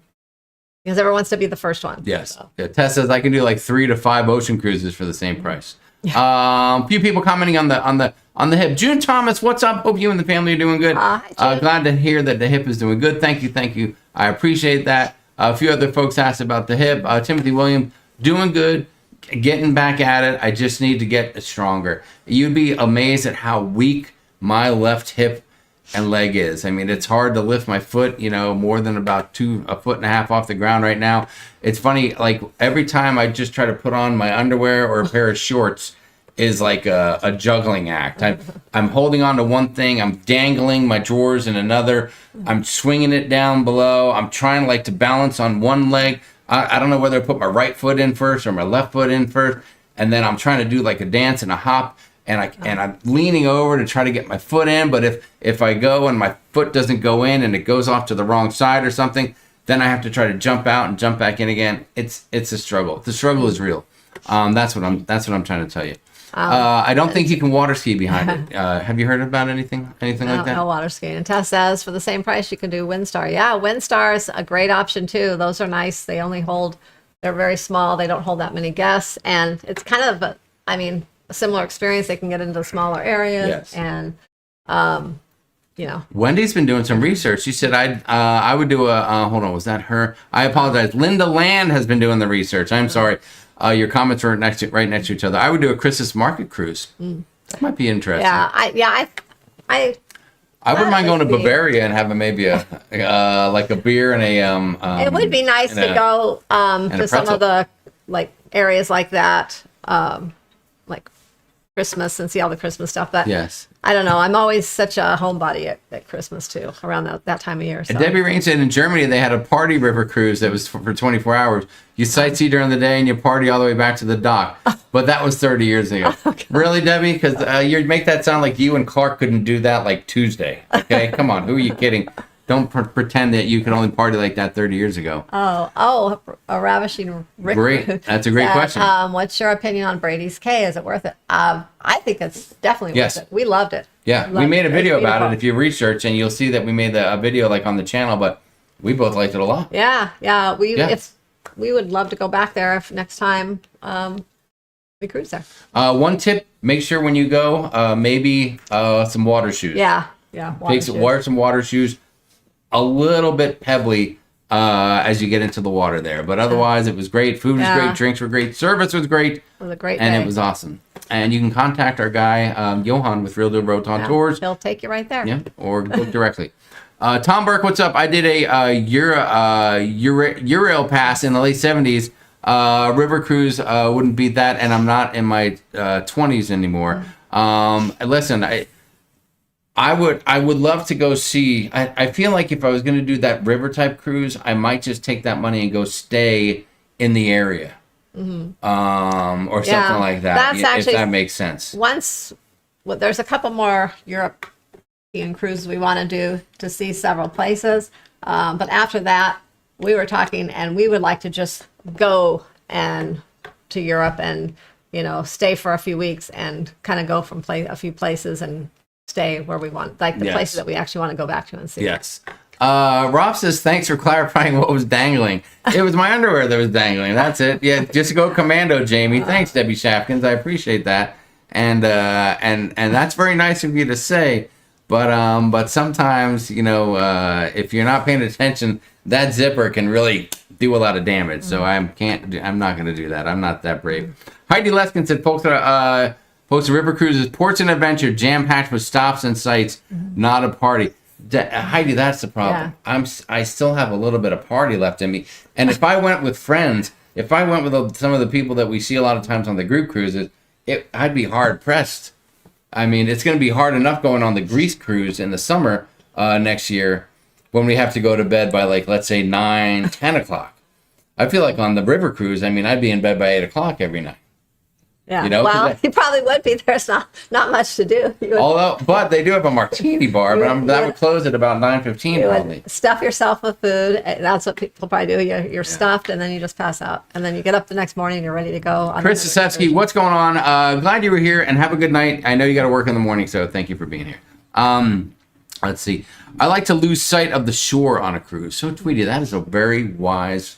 because everyone wants to be the first one. Yes. So. Yeah, Tess says I can do like 3 to 5 ocean cruises for the same price. Few people commenting on the hip. June Thomas, what's up? Hope you and the family are doing good. Glad to hear that the hip is doing good. Thank you. I appreciate that. A few other folks asked about the hip. Timothy Williams, doing good, getting back at it. I just need to get stronger. You'd be amazed at how weak my left hip and leg is. I mean, it's hard to lift my foot, more than about a foot and a half off the ground right now. It's funny, like every time I just try to put on my underwear or a pair of shorts is like a juggling act. I'm holding on to one thing, I'm dangling my drawers in another, I'm swinging it down below, I'm trying to balance on one leg. I don't know whether to put my right foot in first or my left foot in first, and then I'm trying to do like a dance and a hop. And I'm leaning over to try to get my foot in, but if I go and my foot doesn't go in and it goes off to the wrong side or something, then I have to try to jump out and jump back in again. It's a struggle. The struggle is real. That's what I'm trying to tell you. I don't think you can water ski behind it. Have you heard about anything like that? No water skiing. And Tess says for the same price you can do Windstar. Yeah, Windstar is a great option too. Those are nice. They're very small. They don't hold that many guests, and it's kind of a similar experience. They can get into smaller areas, and Wendy's been doing some research. She said I would do hold on, was that her? I apologize. Linda Land has been doing the research. I'm sorry. Your comments were right next to each other. I would do a Christmas market cruise. That might be interesting. I wouldn't mind going to Bavaria and having maybe a like a beer and a it would be nice to go to some of the areas like that, like Christmas, and see all the Christmas stuff. But yes, I don't know. I'm always such a homebody at Christmas too, around that time of year. So. And Debbie Rain said in Germany they had a party river cruise that was for 24 hours. You sightsee during the day and you party all the way back to the dock. But that was 30 years ago. Okay. Really, Debbie? Because you make that sound like you and Clark couldn't do that like Tuesday. Okay, come on. Who are you kidding? Don't pretend that you can only party like that 30 years ago. Oh, a ravishing Rick. Great. That's a great question. What's your opinion on Brady's Cay? Is it worth it? I think it's definitely worth it. We loved it. Yeah, we made a video about it. If you research, and you'll see that we made a video on the channel, but we both liked it a lot. Yeah. We would love to go back there if next time we cruise there. One tip, make sure when you go, maybe some water shoes. Yeah. Wear some water shoes. A little bit pebbly as you get into the water there, but otherwise it was great. Food was great, drinks were great, service was great. It was a great and day. It was awesome. And you can contact our guy Johan with Real Deal Roton Tours. He'll take you right there. Yeah, or book directly. Tom Burke, what's up? I did a Eurail pass in the late 70s. River cruise wouldn't beat that, and I'm not in my 20s anymore. Listen, I would love to go see. I feel like if I was going to do that river type cruise, I might just take that money and go stay in the area, or something like that. If that makes sense. There's a couple more European cruises we want to do to see several places, but after that, we were talking, and we would like to just go to Europe and stay for a few weeks and kind of go from a few places and stay where we want, like the places that we actually want to go back to and see. Yes. Rob says, thanks for clarifying what was dangling. It was my underwear that was dangling. That's it. Yeah, just go commando, Jamie. Thanks, Debbie Shafkins. I appreciate that. And that's very nice of you to say. But sometimes, if you're not paying attention, that zipper can really do a lot of damage. So I'm not going to do that. I'm not that brave. Heidi Leskin said, posted River Cruises, ports and adventure, jam-packed with stops and sights, not a party. Heidi, that's the problem. Yeah. I still have a little bit of party left in me. And if I went with friends, if I went with some of the people that we see a lot of times on the group cruises, I'd be hard-pressed. I mean, it's going to be hard enough going on the Greece cruise in the summer next year when we have to go to bed by, like, let's say 9, 10 o'clock. I feel like on the river cruise, I mean, I'd be in bed by 8 o'clock every night. Yeah, well, you probably would be. There's not much to do. But they do have a martini bar, but that would close at about 9:15 probably. Stuff yourself with food. That's what people probably do. You're stuffed, and then you just pass out. And then you get up the next morning and you're ready to go. Chris Sasevsky, what's going on? Glad you were here, and have a good night. I know you got to work in the morning, so thank you for being here. Let's see. I like to lose sight of the shore on a cruise. So, Tweety, that is a very wise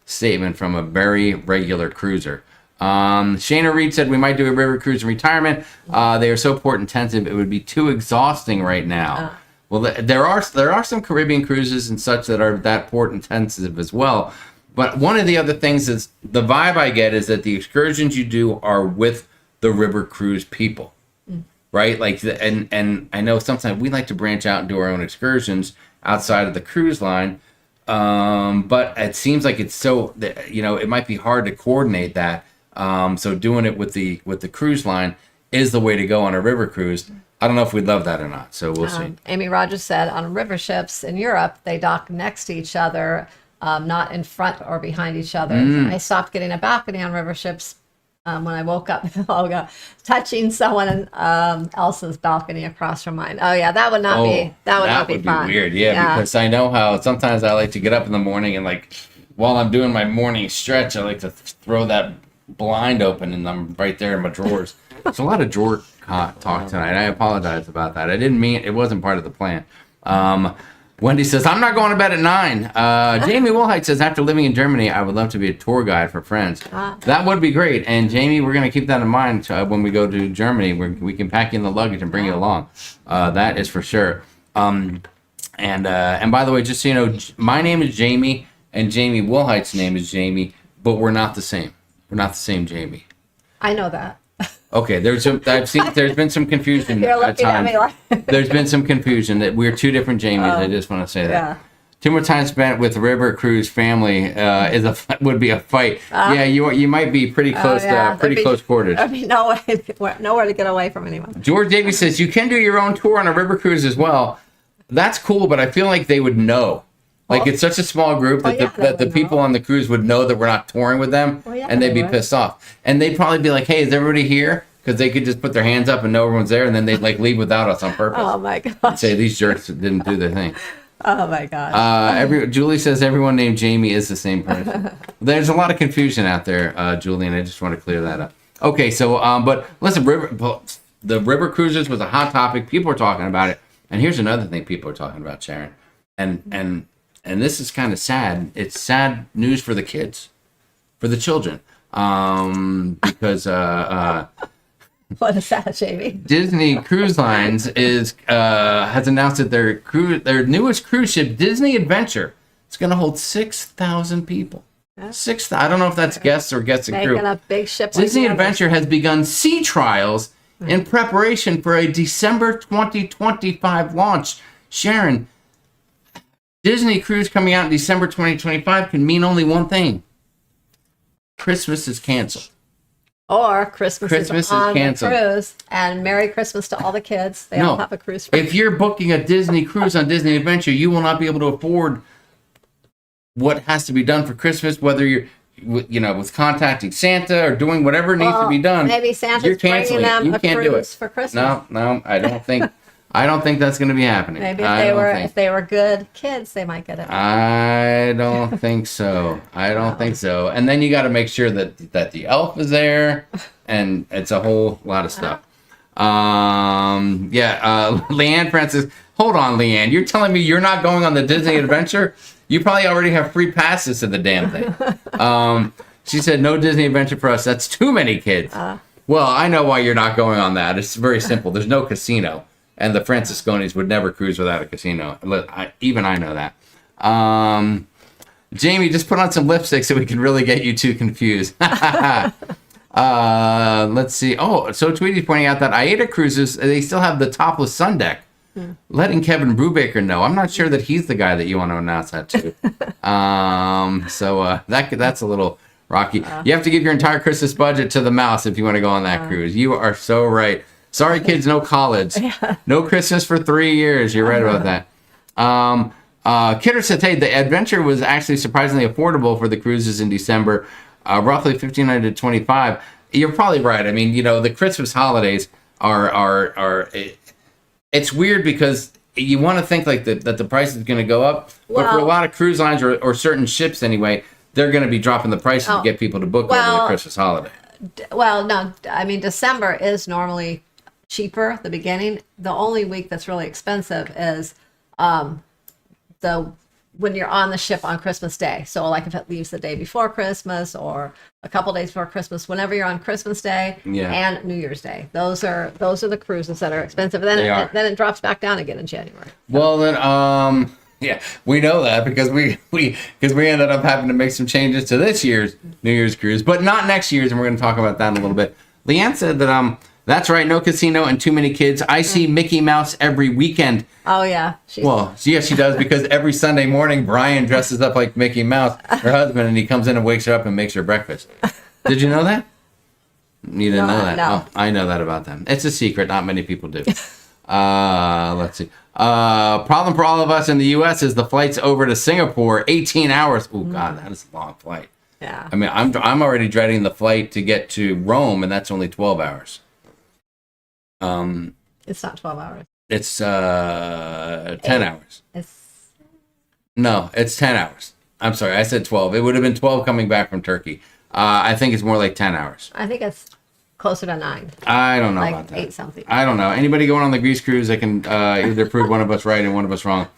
statement from a very regular cruiser. Shana Reed said we might do a river cruise in retirement. They are so port intensive, it would be too exhausting right now. Well, there are some Caribbean cruises and such that are that port intensive as well. But one of the other things is the vibe I get is that the excursions you do are with the river cruise people, right? Like, and I know sometimes we like to branch out and do our own excursions outside of the cruise line. But it seems like it's so, it might be hard to coordinate that. So doing it with the cruise line is the way to go on a river cruise. I don't know if we'd love that or not, so we'll see. Amy Rogers said on river ships in Europe, they dock next to each other, not in front or behind each other. I stopped getting a balcony on river ships when I woke up, touching someone else's balcony across from mine. Oh yeah, that would not be fun. Weird, yeah, because I know how sometimes I like to get up in the morning and, like, while I'm doing my morning stretch, I like to throw that blind open and I'm right there in my drawers. It's a lot of drawer talk tonight. I apologize about that. I didn't mean it wasn't part of the plan. Wendy says, I'm not going to bed at 9. Jamie Woolhite says, after living in Germany, I would love to be a tour guide for friends. That would be great. And Jamie, we're going to keep that in mind when we go to Germany. We can pack in the luggage and bring it along. That is for sure. And by the way, just so you know, my name is Jamie and Jamie Woolhite's name is Jamie, but we're not the same. We're not the same Jamie. I know that. Okay, there's been some confusion You're looking at times. At me like... There's been some confusion that we're two different Jamies. I just want to say that. Yeah. Too much time spent with the river cruise family would be a fight. Yeah, you might be pretty close close quarters. There'd be nowhere to get away from anyone. George Davies says you can do your own tour on a river cruise as well. That's cool, but I feel like they would know. Like, it's such a small group that the people on the cruise would know that we're not touring with them, and they'd be pissed off. And they'd probably be like, hey, is everybody here? Because they could just put their hands up and know everyone's there, and then they'd, like, leave without us on purpose. Oh, my gosh. And say, these jerks didn't do their thing. Oh, my God. Julie says everyone named Jamie is the same person. There's a lot of confusion out there, Julie, and I just want to clear that up. Okay, so, but listen, the river cruises was a hot topic. People are talking about it. And here's another thing people are talking about, Sharon. And this is kind of sad. It's sad news for the kids, for the children, because what is that, Jamie? Disney Cruise Lines has announced that their newest cruise ship, Disney Adventure, is going to hold 6,000 people. Yeah. I don't know if that's guests or guests and crew. Making a big ship. Disney Adventure has begun sea trials in preparation for a December 2025 launch. Sharon, Disney Cruise coming out in December 2025 can mean only one thing. Christmas is canceled. Or Christmas is on canceled. The cruise. And Merry Christmas to all the kids. They all have a cruise. If you're booking a Disney cruise on Disney Adventure, you will not be able to afford what has to be done for Christmas, whether you're with contacting Santa or doing whatever needs to be done. Maybe Santa's bringing them a cruise for Christmas. No, I don't think... I don't think that's going to be happening. Maybe if they were good kids, they might get it. I don't think so. Think so. And then you got to make sure that the elf is there, and it's a whole lot of stuff. Leanne Francis. Hold on, Leanne. You're telling me you're not going on the Disney Adventure? You probably already have free passes to the damn thing. She said, no Disney Adventure for us. That's too many kids. Well, I know why you're not going on that. It's very simple. There's no casino. and the Francisconis would never cruise without a casino. Even I know that. Jamie, just put on some lipstick so we can really get you two confused. Let's see. Oh, so Tweety's pointing out that AIDA cruises, they still have the topless sun deck. Letting Kevin Brubaker know. I'm not sure that he's the guy that you want to announce that to. That's a little rocky. You have to give your entire Christmas budget to the mouse if you want to go on that cruise. You are so right. Sorry, kids, no college. No Christmas for 3 years. You're right about that. Kidder said, hey, the adventure was actually surprisingly affordable for the cruises in December, roughly $1,500 to $2,500. You're probably right. I mean, the Christmas holidays are it's weird because you want to think like that the price is going to go up, but for a lot of cruise lines or certain ships anyway, they're going to be dropping the prices to get people to book over the Christmas holiday. No, I mean, December is normally cheaper at the beginning. The only week that's really expensive is when you're on the ship on Christmas Day. So like if it leaves the day before Christmas or a couple days before Christmas, whenever you're on Christmas Day and New Year's Day, those are the cruises that are expensive. And then it drops back down again in January. Well then, yeah, we know that because we ended up having to make some changes to this year's New Year's cruise, but not next year's, and we're going to talk about that in a little bit. Leanne said that that's right, no casino and too many kids. I see Mickey Mouse every weekend. Oh, yeah. Yes, she does, because every Sunday morning, Brian dresses up like Mickey Mouse, her husband, and he comes in and wakes her up and makes her breakfast. Did you know that? You didn't know that? No. Oh, I know that about them. It's a secret. Not many people do. Let's see. Problem for all of us in the U.S. is the flights over to Singapore, 18 hours. Oh, God, that is a long flight. Yeah. I mean, I'm already dreading the flight to get to Rome, and that's only 12 hours. It's not 12 hours. It's 10 hours. No, it's 10 hours. I'm sorry, I said 12. It would have been 12 coming back from Turkey. I think it's more like 10 hours. I think it's closer to 9. I don't know about that. 8 something. I don't know. Anybody going on the Greece cruise that can either prove one of us right and one of us wrong?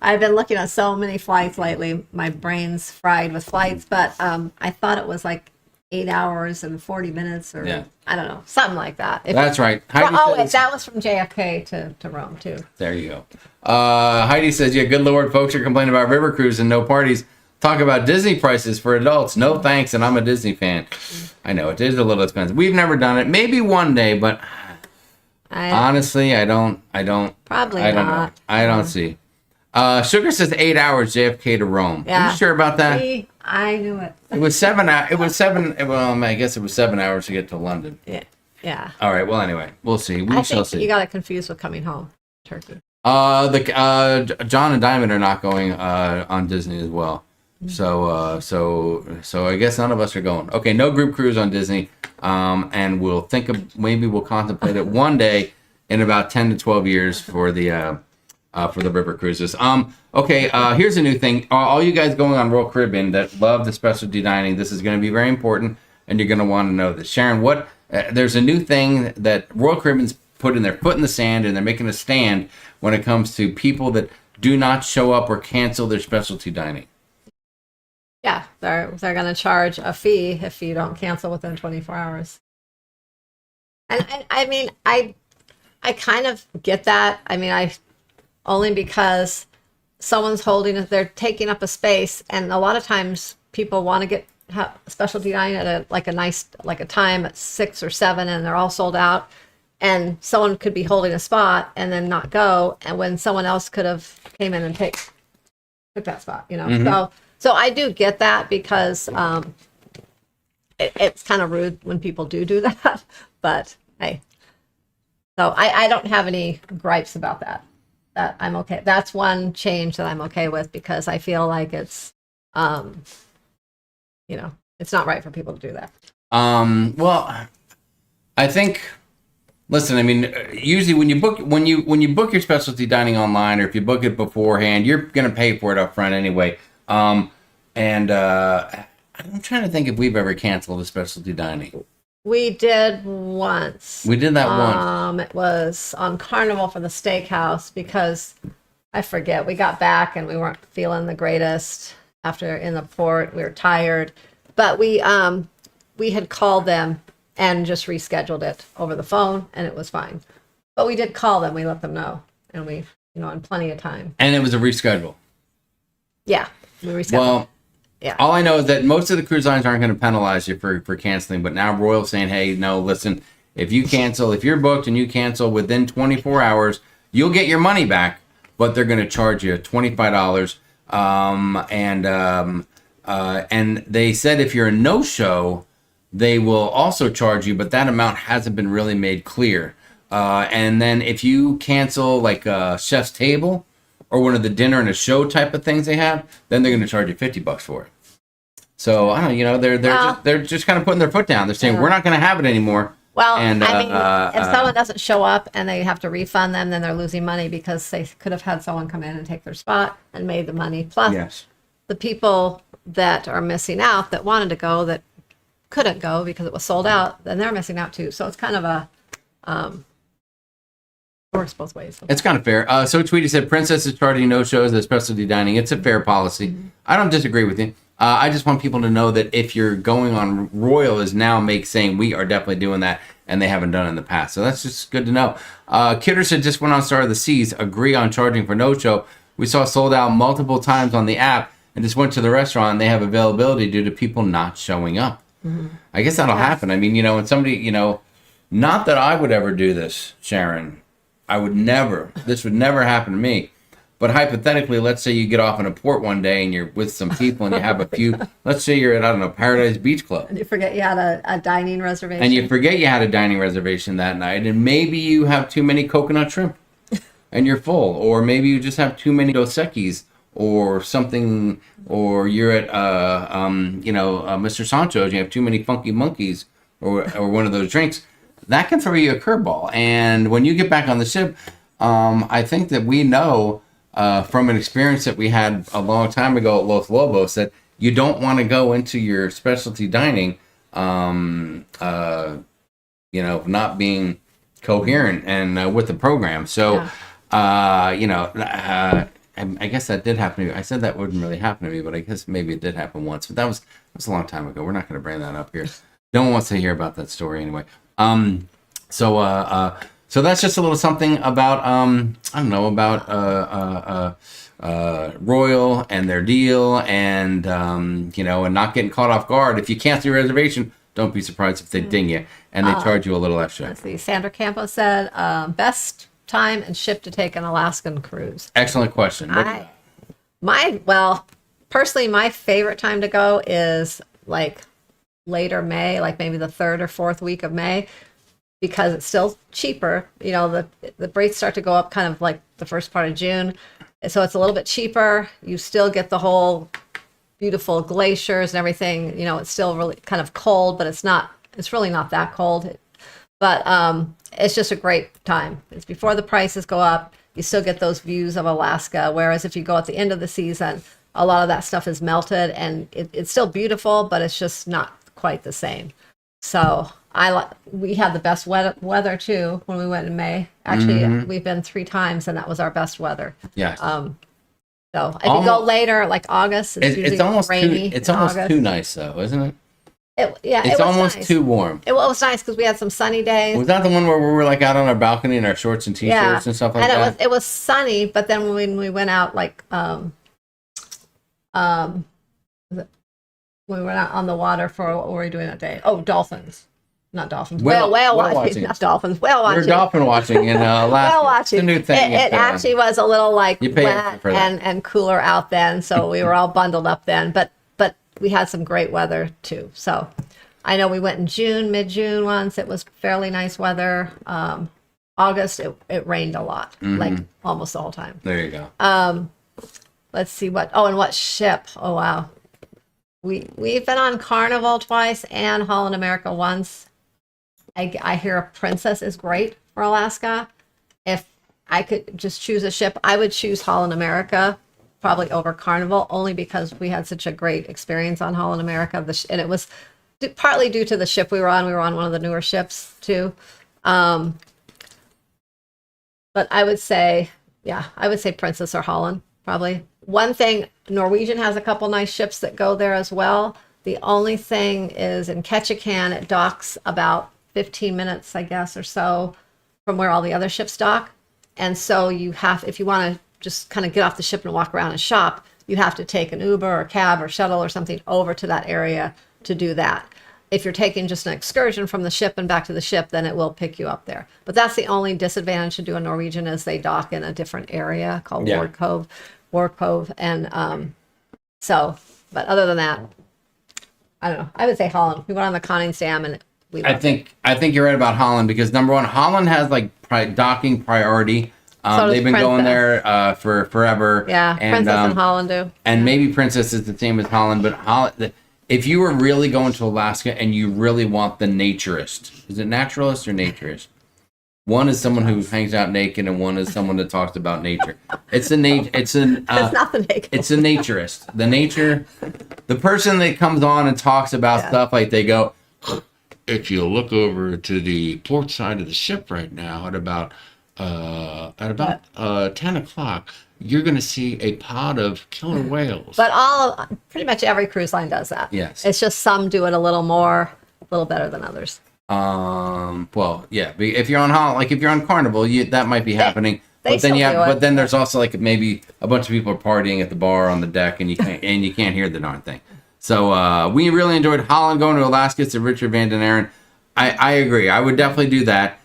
I've been looking at so many flights lately. My brain's fried with flights, but I thought it was like 8 hours and 40 minutes or I don't know, something like that. That's right. That was from JFK to Rome too. There you go. Heidi says, yeah, good Lord, folks are complaining about river cruise and no parties. Talk about Disney prices for adults. No thanks, and I'm a Disney fan. I know, it is a little expensive. We've never done it. Maybe one day, but honestly, I don't Probably I don't not. know. I don't see. Sugar says 8 hours JFK to Rome. Yeah. Are you sure about that? See, I knew it. It was 7 hours. Well, I guess it was 7 hours to get to London. Yeah. All right. Well, anyway, we'll see. We shall see. You got it confused with coming home, Turkey. John and Diamond are not going on Disney as well. So I guess none of us are going. Okay, no group cruise on Disney. And maybe we'll contemplate it one day in about 10 to 12 years for the river cruises. Okay, here's a new thing. All you guys going on Royal Caribbean that love the specialty dining, this is going to be very important, and you're going to want to know this. Sharon, there's a new thing that Royal Caribbean's putting their foot in the sand, and they're making a stand when it comes to people that do not show up or cancel their specialty dining. Yeah, they're going to charge a fee if you don't cancel within 24 hours. And I mean, I kind of get that. I mean, only because someone's they're taking up a space, and a lot of times people want to have specialty dining at a time at 6 or 7, and they're all sold out, and someone could be holding a spot and then not go, and when someone else could have came in and took that spot, Mm-hmm. So I do get that, because it's kind of rude when people do that, but hey, so I don't have any gripes about that. That I'm okay. That's one change that I'm okay with, because I feel like it's, it's not right for people to do that. Well, I think. Listen, I mean, usually when you book your specialty dining online, or if you book it beforehand, you're going to pay for it up front anyway. I'm trying to think if we've ever canceled a specialty dining. We did once. We did that once. It was on Carnival for the steakhouse, because I forget, we got back and we weren't feeling the greatest after in the port. We were tired, but we had called them and just rescheduled it over the phone, and it was fine. But we did call them. We let them know, and we, in plenty of time. And it was a reschedule. Yeah, we rescheduled. Well, yeah. All I know is that most of the cruise lines aren't going to penalize you for canceling, but now Royal's saying, hey, no, listen, if you're booked and you cancel within 24 hours, you'll get your money back, but they're going to charge you $25. And they said if you're a no-show, they will also charge you, but that amount hasn't been really made clear. And then if you cancel like a chef's table or one of the dinner and a show type of things they have, then they're going to charge you $50 for it. So I don't know, they're just kind of putting their foot down. They're saying we're not going to have it anymore. Well, and, if someone doesn't show up and they have to refund them, then they're losing money because they could have had someone come in and take their spot and made the money. Plus, the people that are missing out that wanted to go that couldn't go because it was sold out, then they're missing out too. So it's kind of a works both ways. It's kind of fair. So Tweety said, Princess is charging no-shows as specialty dining. It's a fair policy. I don't disagree with you. I just want people to know that if you're going on, Royal is now saying we are definitely doing that, and they haven't done it in the past. So that's just good to know. Kidder said, just went on Star of the Seas, agree on charging for no-show. We saw sold out multiple times on the app and just went to the restaurant and they have availability due to people not showing up. I guess that'll happen. I mean, when somebody, not that I would ever do this, Sharon. This would never happen to me. But hypothetically, let's say you get off in a port one day and you're with some people and you have a few, let's say you're at, Paradise Beach Club. And you forget you had a dining reservation. And you forget you had a dining reservation that night. And maybe you have too many coconut shrimp and you're full. Or maybe you just have too many Dos Equis or something. Or you're at, Mr. Sancho's, you have too many funky monkeys or one of those drinks. That can throw you a curveball. And when you get back on the ship, I think that we know from an experience that we had a long time ago at Los Lobos that you don't want to go into your specialty dining, not being coherent and with the program. So, I guess that did happen to me. I said that wouldn't really happen to me, but I guess maybe it did happen once. But that was a long time ago. We're not going to bring that up here. No one wants to hear about that story anyway. So that's just a little something about Royal and their deal, and and not getting caught off guard. If you cancel your reservation, don't be surprised if they ding you and they charge you a little extra. Let's see. Sandra Campos said, best time and ship to take an Alaskan cruise. Excellent question. Personally, my favorite time to go is like later May, like maybe the 3rd or 4th week of May, because it's still cheaper. The rates start to go up kind of like the first part of June. So it's a little bit cheaper. You still get the whole beautiful glaciers and everything. It's still really kind of cold, but it's really not that cold. But it's just a great time. It's before the prices go up. You still get those views of Alaska. Whereas if you go at the end of the season, a lot of that stuff is melted and it's still beautiful, but it's just not quite the same. So we had the best weather too when we went in May. Actually, we've been 3 times and that was our best weather. Yeah. So if you go later, like August, it's almost rainy. It's almost too nice though, isn't it? It's almost nice. too warm. It was nice because we had some sunny days. Was that the one where we were like out on our balcony in our shorts and t-shirts and stuff like that? It was sunny, but then when we went out, like we went out on the water for, what were we doing that day? Oh, dolphins. Not dolphins. Whale watching. Not dolphins. Whale watching. We're dolphin watching in Alaska. Whale watching. It's a new thing. It actually was a little like wet and cooler out then, so we were all bundled up then. But we had some great weather too. So I know we went in June, mid-June once. It was fairly nice weather. August, it rained a lot, like almost the whole time. There you go. Let's see and what ship? Oh wow. We've been on Carnival twice and Holland America once. I hear Princess is great for Alaska. If I could just choose a ship, I would choose Holland America probably over Carnival, only because we had such a great experience on Holland America. And it was partly due to the ship we were on. We were on one of the newer ships too. But I would say Princess or Holland, probably. One thing, Norwegian has a couple nice ships that go there as well. The only thing is in Ketchikan, it docks about 15 minutes, I guess, or so from where all the other ships dock. And so you have, if you want to just kind of get off the ship and walk around and shop, you have to take an Uber or cab or shuttle or something over to that area to do that. If you're taking just an excursion from the ship and back to the ship, then it will pick you up there. But that's the only disadvantage to doing Norwegian is they dock in a different area called Ward Cove. And but other than that, I don't know. I would say Holland. We went on the Koningsdam and I think you're right about Holland because number one, Holland has like docking priority. So they've been Princess. going there for forever. Yeah, and, Princess and Holland do. And maybe Princess is the same as Holland, but Holland. If you were really going to Alaska and you really want the naturist, is it naturalist or naturist? One is someone who hangs out naked, and one is someone that talks about nature. It's not the naked. It's a naturist. The person that comes on and talks about stuff like they go. If you look over to the port side of the ship right now at about 10 o'clock, you're going to see a pod of killer whales. But pretty much every cruise line does that. Yes. It's just some do it a little better than others. Well, yeah. If you're on Holland, if you're on Carnival, that might be happening. But then there's also maybe a bunch of people are partying at the bar on the deck, and you can't hear the darn thing. So we really enjoyed Holland going to Alaska. It's a Richard Van den Aren. I agree. I would definitely do that.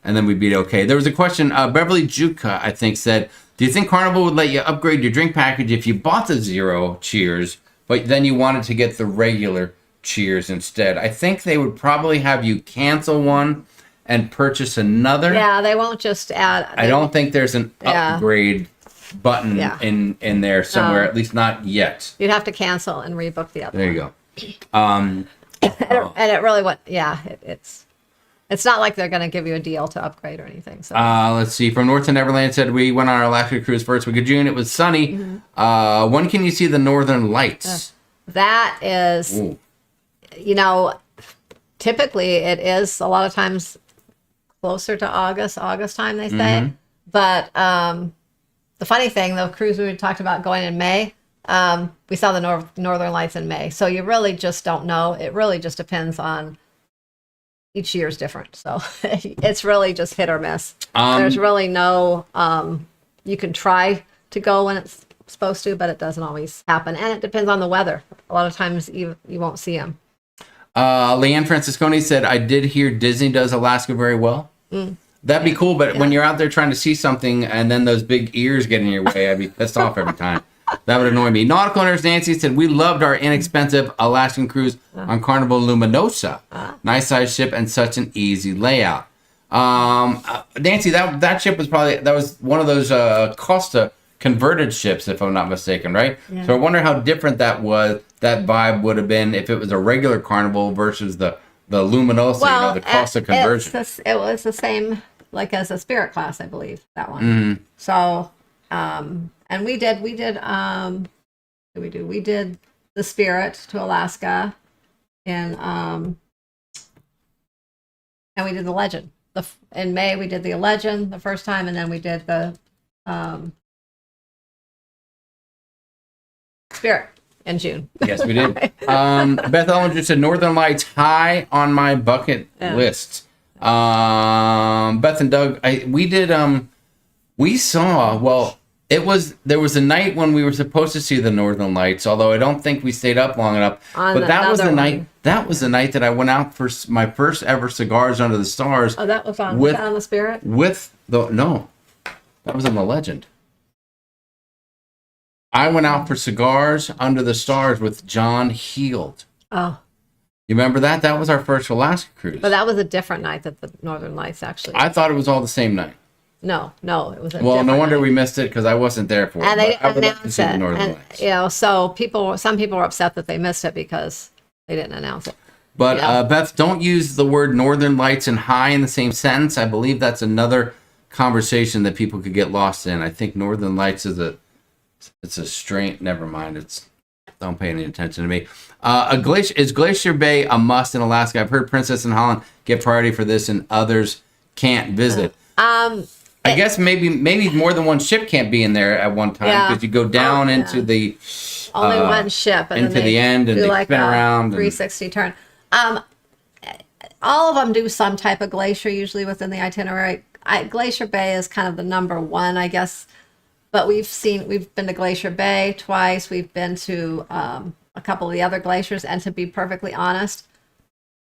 And then we'd be okay. There was a question. Beverly Juka, I think, said, do you think Carnival would let you upgrade your drink package if you bought the Zero Cheers, but then you wanted to get the regular Cheers instead? I think they would probably have you cancel one and purchase another. Yeah, they won't just add. I don't think there's an upgrade button in there somewhere, at least not yet. You'd have to cancel and rebook the other There you one. go. And it really it's not like they're going to give you a deal to upgrade or anything. So let's see. From North to Neverland said we went on our Alaska cruise first week of June. It was sunny. Mm-hmm. When can you see the Northern Lights? That is, typically it is a lot of times closer to August time, they say. Mm-hmm. But the funny thing, the cruise we talked about going in May, we saw the Northern Lights in May. So you really just don't know. It really just depends on each year's different. So it's really just hit or miss. There's really no, you can try to go when it's supposed to, but it doesn't always happen. And it depends on the weather. A lot of times you won't see them. Leanne Francisconi said, I did hear Disney does Alaska very well. That'd be cool, but when you're out there trying to see something and then those big ears get in your way, I'd be pissed off every time. That would annoy me. Nautical Nurse Nancy said, we loved our inexpensive Alaskan cruise on Carnival Luminosa. Nice size ship and such an easy layout. Nancy, that ship was one of those Costa converted ships, if I'm not mistaken, right? Yeah. So I wonder how different that vibe would have been if it was a regular Carnival versus the Luminosa, the Costa conversion. It was the same, as a Spirit class, I believe, that one. Mm-hmm. So, and we did the Spirit to Alaska, and we did the Legend. In May we did the Legend the first time, and then we did the Spirit in June. Yes, we did. Beth Ellinger said Northern Lights high on my bucket list. Beth and Doug, we saw, there was a night when we were supposed to see the Northern Lights, although I don't think we stayed up long enough. But that was the night that I went out for my first ever Cigars Under the Stars. Oh, that was on the Spirit? No, that was on the Legend. I went out for Cigars Under the Stars with John Heald. Oh. You remember that? That was our first Alaska cruise. But that was a different night than the Northern Lights, actually. I thought it was all the same night. No, it was a different night. Well, no wonder we missed it because I wasn't there for it. And they didn't announce it. So some people were upset that they missed it because they didn't announce it. But Beth, don't use the word Northern Lights and high in the same sentence. I believe that's another conversation that people could get lost in. I think Northern Lights is a strange. Never mind. Don't pay any attention to me. Is Glacier Bay a must in Alaska? I've heard Princess and Holland get priority for this, and others can't visit. I guess maybe more than one ship can't be in there at one time because you go down into the only one ship and into the end and they spin around 360 turn. all of them do some type of glacier usually within the itinerary. Glacier Bay is kind of the number one, I guess. But we've been to Glacier Bay twice. We've been to a couple of the other glaciers. And to be perfectly honest,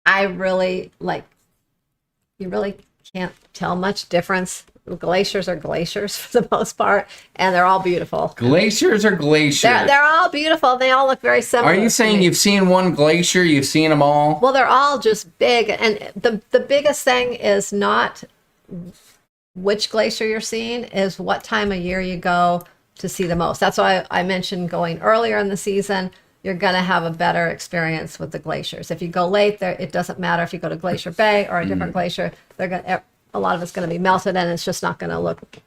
I really you really can't tell much difference. Glaciers are glaciers for the most part, and they're all beautiful. Glaciers are glaciers. They're all beautiful. They all look very similar. Are you saying you've seen one glacier? You've seen them all? Well, they're all just big. And the biggest thing is not which glacier you're seeing, is what time of year you go to see the most. That's why I mentioned going earlier in the season. You're going to have a better experience with the glaciers. If you go late, it doesn't matter if you go to Glacier Bay or a different glacier. A lot of it's going to be melted, and it's just not going to look the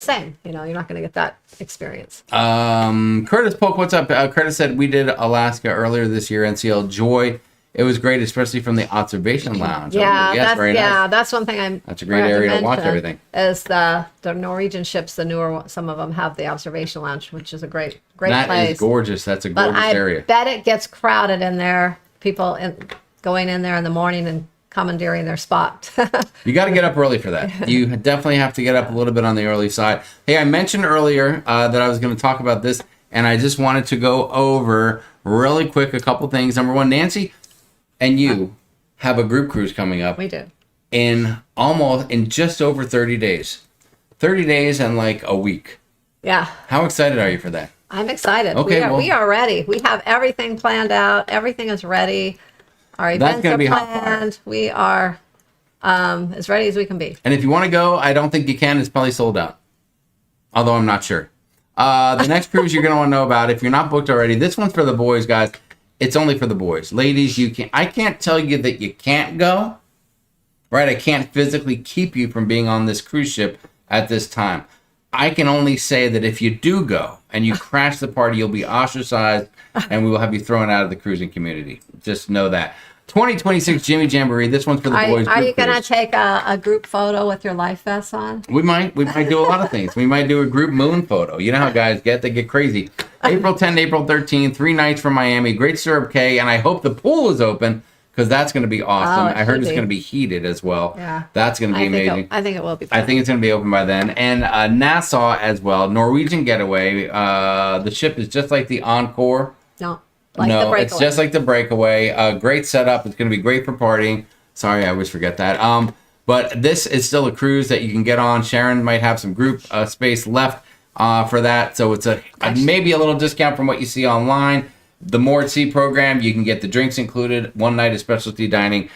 same. You're not going to get that experience. Curtis Polk, what's up? Curtis said we did Alaska earlier this year, NCL Joy. It was great, especially from the observation lounge. Yeah, nice. That's one thing That's a great area to watch everything. Is the Norwegian ships, the newer, some of them have the observation lounge, which is a great place. That is gorgeous. That's a gorgeous area. But I bet it gets crowded in there. People going in there in the morning and commandeering their spot. You got to get up early for that. You definitely have to get up a little bit on the early side. Hey, I mentioned earlier that I was going to talk about this, and I just wanted to go over really quick a couple things. Number one, Nancy and you have a group cruise coming up. We do. In just over 30 days. 30 days and like a week. Yeah. How excited are you for that? I'm excited. Okay, we are ready. We have everything planned out. Everything is ready. Our events are planned. We are as ready as we can be. And if you want to go, I don't think you can. It's probably sold out. Although I'm not sure. The next cruise you're going to want to know about, if you're not booked already, this one's for the boys, guys. It's only for the boys. Ladies, I can't tell you that you can't go. Right? I can't physically keep you from being on this cruise ship at this time. I can only say that if you do go and you crash the party, you'll be ostracized and we will have you thrown out of the cruising community. Just know that. 2026 Jimmy Jamboree. This one's for the boys. Are you going to take a group photo with your life vests on? We might do a lot of things. We might do a group moon photo. You know how guys get. They get crazy. April 10th, April 13th, 3 nights from Miami. Great Syrup Cay. And I hope the pool is open because that's going to be awesome. I heard it's going to be heated as well. Yeah. That's going to be amazing. I think it will be fun. I think it's going to be open by then. And Nassau as well. Norwegian Getaway. The ship is just like the Encore. No. The Breakaway. It's just like the Breakaway. Great setup. It's going to be great for partying. Sorry, I always forget that. But this is still a cruise that you can get on. Sharon might have some group space left for that. So it's maybe a little discount from what you see online. The More at Sea program, you can get the drinks included. 1 night of specialty dining.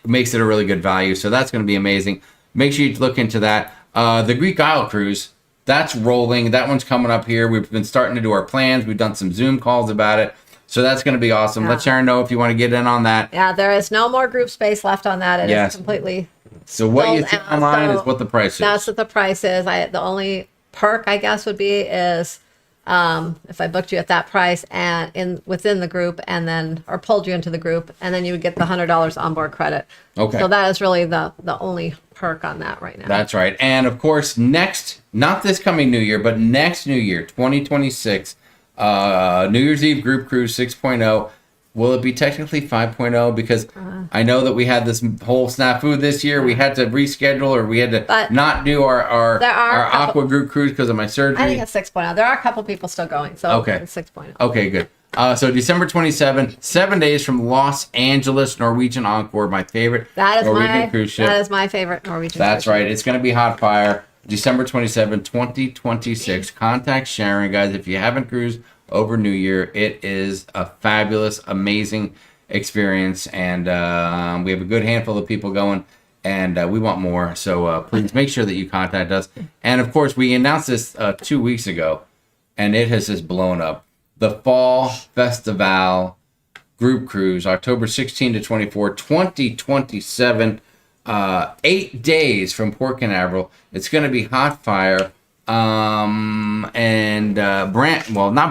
It makes it a really good value. So that's going to be amazing. Make sure you look into that. The Greek Isle cruise, that's rolling. That one's coming up here. We've been starting to do our plans. We've done some Zoom calls about it. So that's going to be awesome. Yeah. Let Sharon know if you want to get in on that. Yeah, there is no more group space left on that. It is completely So what you see online is what the price is. That's what the price is. The only perk, I guess, would be is if I booked you at that price and within the group or pulled you into the group, and then you would get the $100 onboard credit. Okay. So that is really the only perk on that right now. That's right. And of course, not this coming New Year, but next New Year, 2026, New Year's Eve group cruise 6.0. Will it be technically 5.0? Because I know that we had this whole snafu this year. We had to reschedule, or we had to not do our aqua group cruise because of my surgery. I think it's 6.0. There are a couple people still going, so it's 6.0. Okay, good. So December 27th, 7 days from Los Angeles, Norwegian Encore, my favorite Norwegian cruise ship. That is my favorite Norwegian That's right. It's going to be hot fire. December 27, 2026. Contact Sharon, guys. If you haven't cruised over New Year, it is a fabulous, amazing experience, and we have a good handful of people going, and we want more. So please make sure that you contact us. And of course, we announced this 2 weeks ago, and it has just blown up. The Fall Festival Group Cruise, October 16 to 24, 2027. 8 days from Port Canaveral. It's going to be hot fire. Not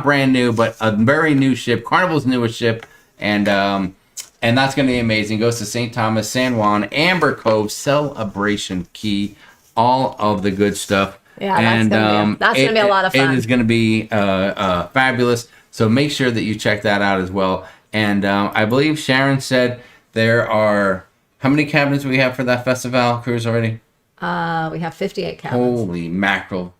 brand new, but a very new ship, Carnival's newest ship, and that's going to be amazing. Goes to St. Thomas, San Juan, Amber Cove, Celebration Key, all of the good stuff. Yeah, that's going to be a lot of fun. It is going to be fabulous. So make sure that you check that out as well. And I believe Sharon said there are How many cabins do we have for that Festival cruise already? We have 58 cabins. Holy mackerel.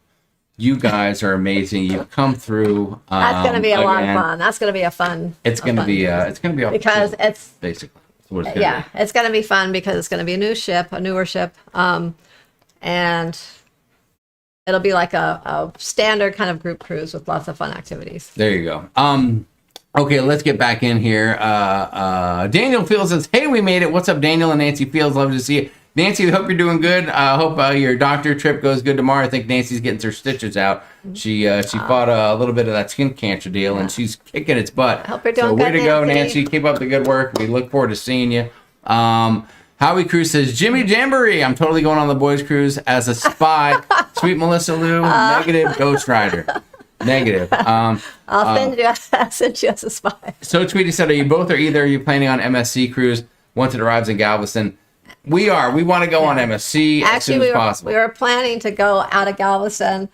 You guys are amazing. You've come through. That's going to be a lot of fun. That's going to be fun. It's going to be off because it's basically. That's what it's gonna be. It's going to be fun because it's going to be a newer ship, and it'll be like a standard kind of group cruise with lots of fun activities. There you go. Okay, let's get back in here. Daniel Fields says, "Hey, we made it. What's up, Daniel and Nancy Fields? Love to see you." Nancy, we hope you're doing good. Hope your doctor trip goes good tomorrow. I think Nancy's getting her stitches out. She fought a little bit of that skin cancer deal, and she's kicking its butt. I hope you're doing so good, way to go, Nancy. Keep up the good work. We look forward to seeing you. Howie Cruz says, Jimmy Jamboree. I'm totally going on the boys' cruise as a spy. Sweet Melissa Lou, negative Ghost Rider. Negative. I'll send you as a spy. So Tweety said, are you planning on MSC cruise once it arrives in Galveston? We are. We want to go on MSC as soon as possible. We were planning to go out of Galveston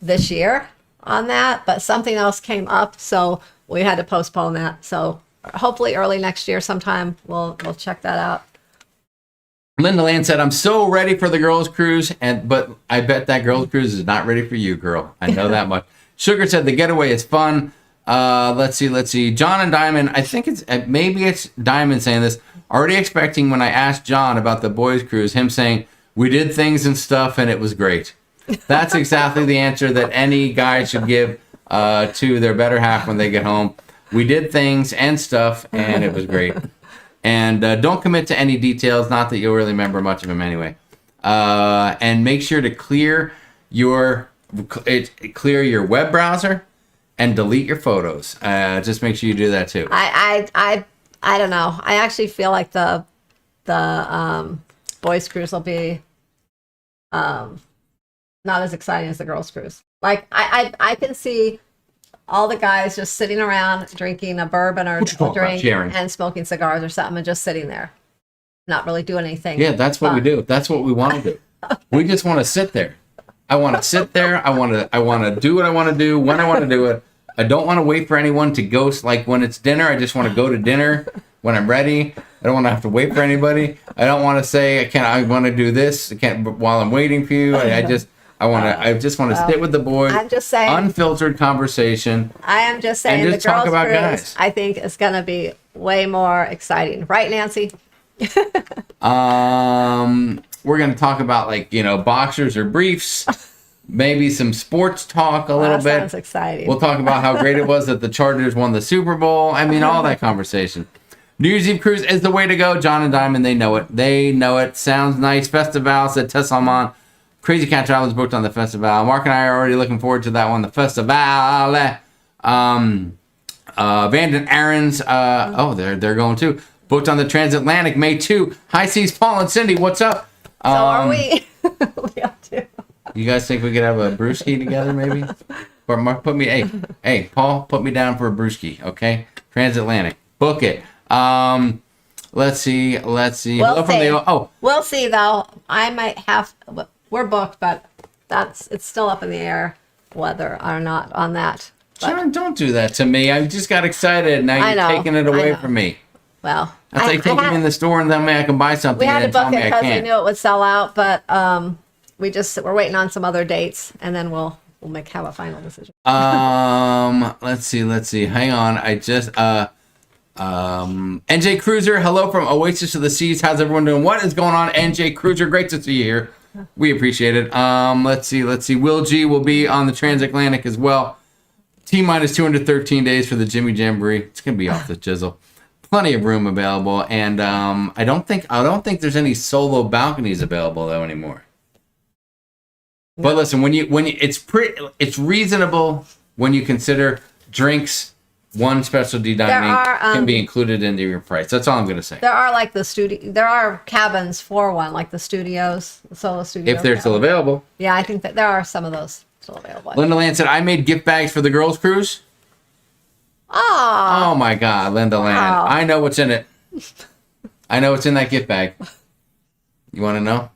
this year on that, but something else came up, so we had to postpone that. So hopefully early next year sometime we'll check that out. Linda Land said, I'm so ready for the girls' cruise, but I bet that girls' cruise is not ready for you, girl. I know that much. Sugar said, the getaway is fun. Let's see. John and Diamond, I think maybe it's Diamond saying this. Already expecting when I asked John about the boys' cruise, him saying, we did things and stuff and it was great. That's exactly the answer that any guy should give to their better half when they get home. We did things and stuff and it was great. And don't commit to any details, not that you'll really remember much of them anyway. And make sure to clear your web browser and delete your photos. Just make sure you do that too. I don't know. I actually feel like the boys' cruise will be not as exciting as the girls' cruise. Like I can see all the guys just sitting around drinking a bourbon or a drink and smoking cigars or something and just sitting there, not really doing anything. Yeah, that's what we do. That's what we want to do. We just want to sit there. I want to sit there. I want to do what I want to do when I want to do it. I don't want to wait for anyone to go. Like when it's dinner, I just want to go to dinner when I'm ready. I don't want to have to wait for anybody. I don't want to say I want to do this. I can't while I'm waiting for you. I just want to sit with the boys. I'm just saying, unfiltered conversation. I am just saying, and just the girls' talk about cruise, guys. I think is going to be way more exciting, right, Nancy? We're going to talk about boxers or briefs. Maybe some sports talk a little bit. Sounds exciting. We'll talk about how great it was that the Chargers won the Super Bowl. I mean, all that conversation. New Year's Eve cruise is the way to go. John and Diamond, they know it. Sounds nice. Festival, said Tess Salman. Crazy Cat Travel is booked on the Festival. Mark and I are already looking forward to that one. The Festival. Vanden Aaron's. They're going too. Booked on the Transatlantic, May 2. High Seas, Paul and Cindy. What's up? So are we? We have to. You guys think we could have a brewski together, maybe? Or Mark, hey, Paul, put me down for a brewski, okay? Transatlantic, book it. Let's see. We'll see though. I might have. We're booked, but it's still up in the air whether or not on that. Sharon, don't do that to me. I just got excited. Now you're taking it away from me. Well, that's like taking me in the store and then I can buy something. We had to book it because we can't. knew it would sell out, but we're waiting on some other dates, and then we'll have a final decision. Let's see. Hang on. I just NJ Cruiser, hello from Oasis to the Seas. How's everyone doing? What is going on, NJ Cruiser? Great to see you here. We appreciate it. Let's see. Will G will be on the Transatlantic as well. T-minus 213 days for the Jimmy Jamboree. It's gonna be off the chisel. Plenty of room available, and I don't think there's any solo balconies available though anymore. No. But listen, when you it's reasonable when you consider drinks. One specialty dining can be included into your price. That's all I'm going to say. There are there are cabins for one, like the studios, the solo studios. If they're still available. Yeah, I think that there are some of those still available. Linda Land said, I made gift bags for the girls' cruise. Oh my God, Linda Land. I know what's in it. I know what's in that gift bag. You want to know?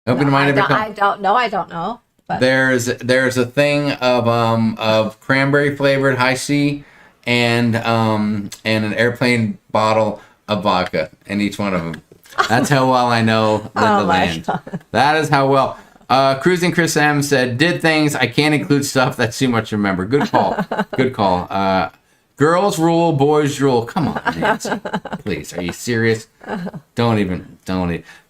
Open mind I don't know. But there's a thing of cranberry flavored high C and an airplane bottle of vodka in each one of them. That's how well I know Linda Oh my Land. God. That is how well. Cruising Chris M said, did things. I can't include stuff that's too much to remember. Good call. Good call. Girls rule, boys rule. Come on, Nancy. Please, are you serious? Don't even.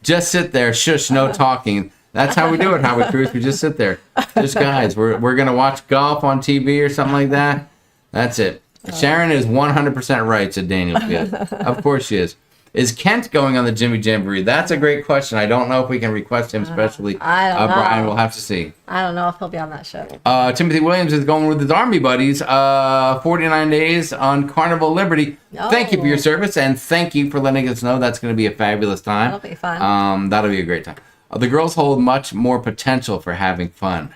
Just sit there. Shush, no talking. That's how we do it, how we cruise. We just sit there. Just guys. We're going to watch golf on TV or something like that. That's it. Sharon is 100% right, said Daniel. Yes. Of course she is. Is Kent going on the Jimmy Jamboree? That's a great question. I don't know if we can request him specially. I don't know. Brian, we'll have to see. I don't know if he'll be on that show. Timothy Williams is going with his Army buddies. 49 days on Carnival Liberty. Thank you for your service, and thank you for letting us know. That's going to be a fabulous time. That'll be fun. That'll be a great time. The girls hold much more potential for having fun.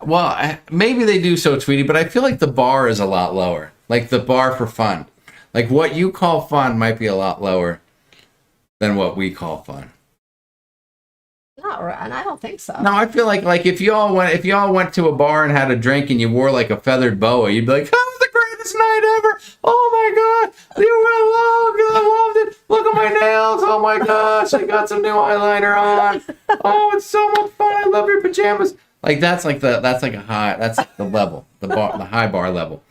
Well, maybe they do so, Tweety, but I feel like the bar is a lot lower. Like the bar for fun. Like what you call fun might be a lot lower than what we call fun. Not right, and I don't think so. No, I feel like if you all went to a bar and had a drink and you wore like a feathered boa, you'd be like, "Oh, the greatest night ever! Oh my God, you were alone! I loved it! Look at my nails! Oh my gosh, I got some new eyeliner on! Oh, it's so much fun! I love your pajamas!" Like that's like the level, the high bar level.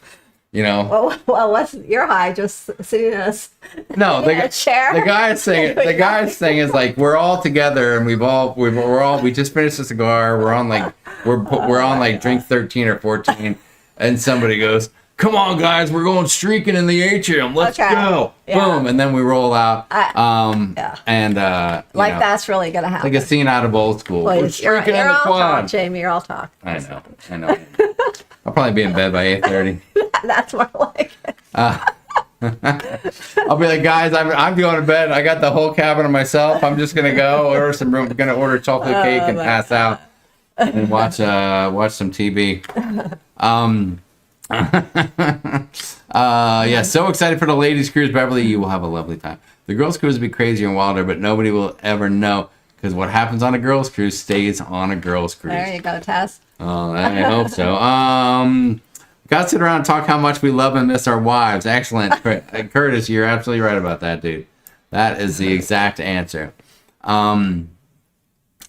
You know. Well, what's your high? Just sitting in a chair. The guy's thing is like we're all together and we just finished a cigar. We're on like drink 13 or 14, and somebody goes, "Come on, guys, we're going streaking in the atrium. Let's go!" Yeah. Boom, and then we roll out. And that's really gonna happen. Like a scene out of Old School. Please, we're streaking in the all quad. talk, Jamie. You're all talk. I know. I'll probably be in bed by 8:30. That's more like it. I'll be like, guys, I'm going to bed. I got the whole cabin to myself. I'm just gonna go order some room. I'm gonna order chocolate cake and pass out and watch some TV. Yeah, so excited for the ladies' cruise, Beverly. You will have a lovely time. The girls' cruise will be crazier and wilder, but nobody will ever know because what happens on a girls' cruise stays on a girls' cruise. There you go, Tess. Oh, I hope so. Got to sit around and talk how much we love and miss our wives. Excellent. Curtis, you're absolutely right about that, dude. That is the exact answer.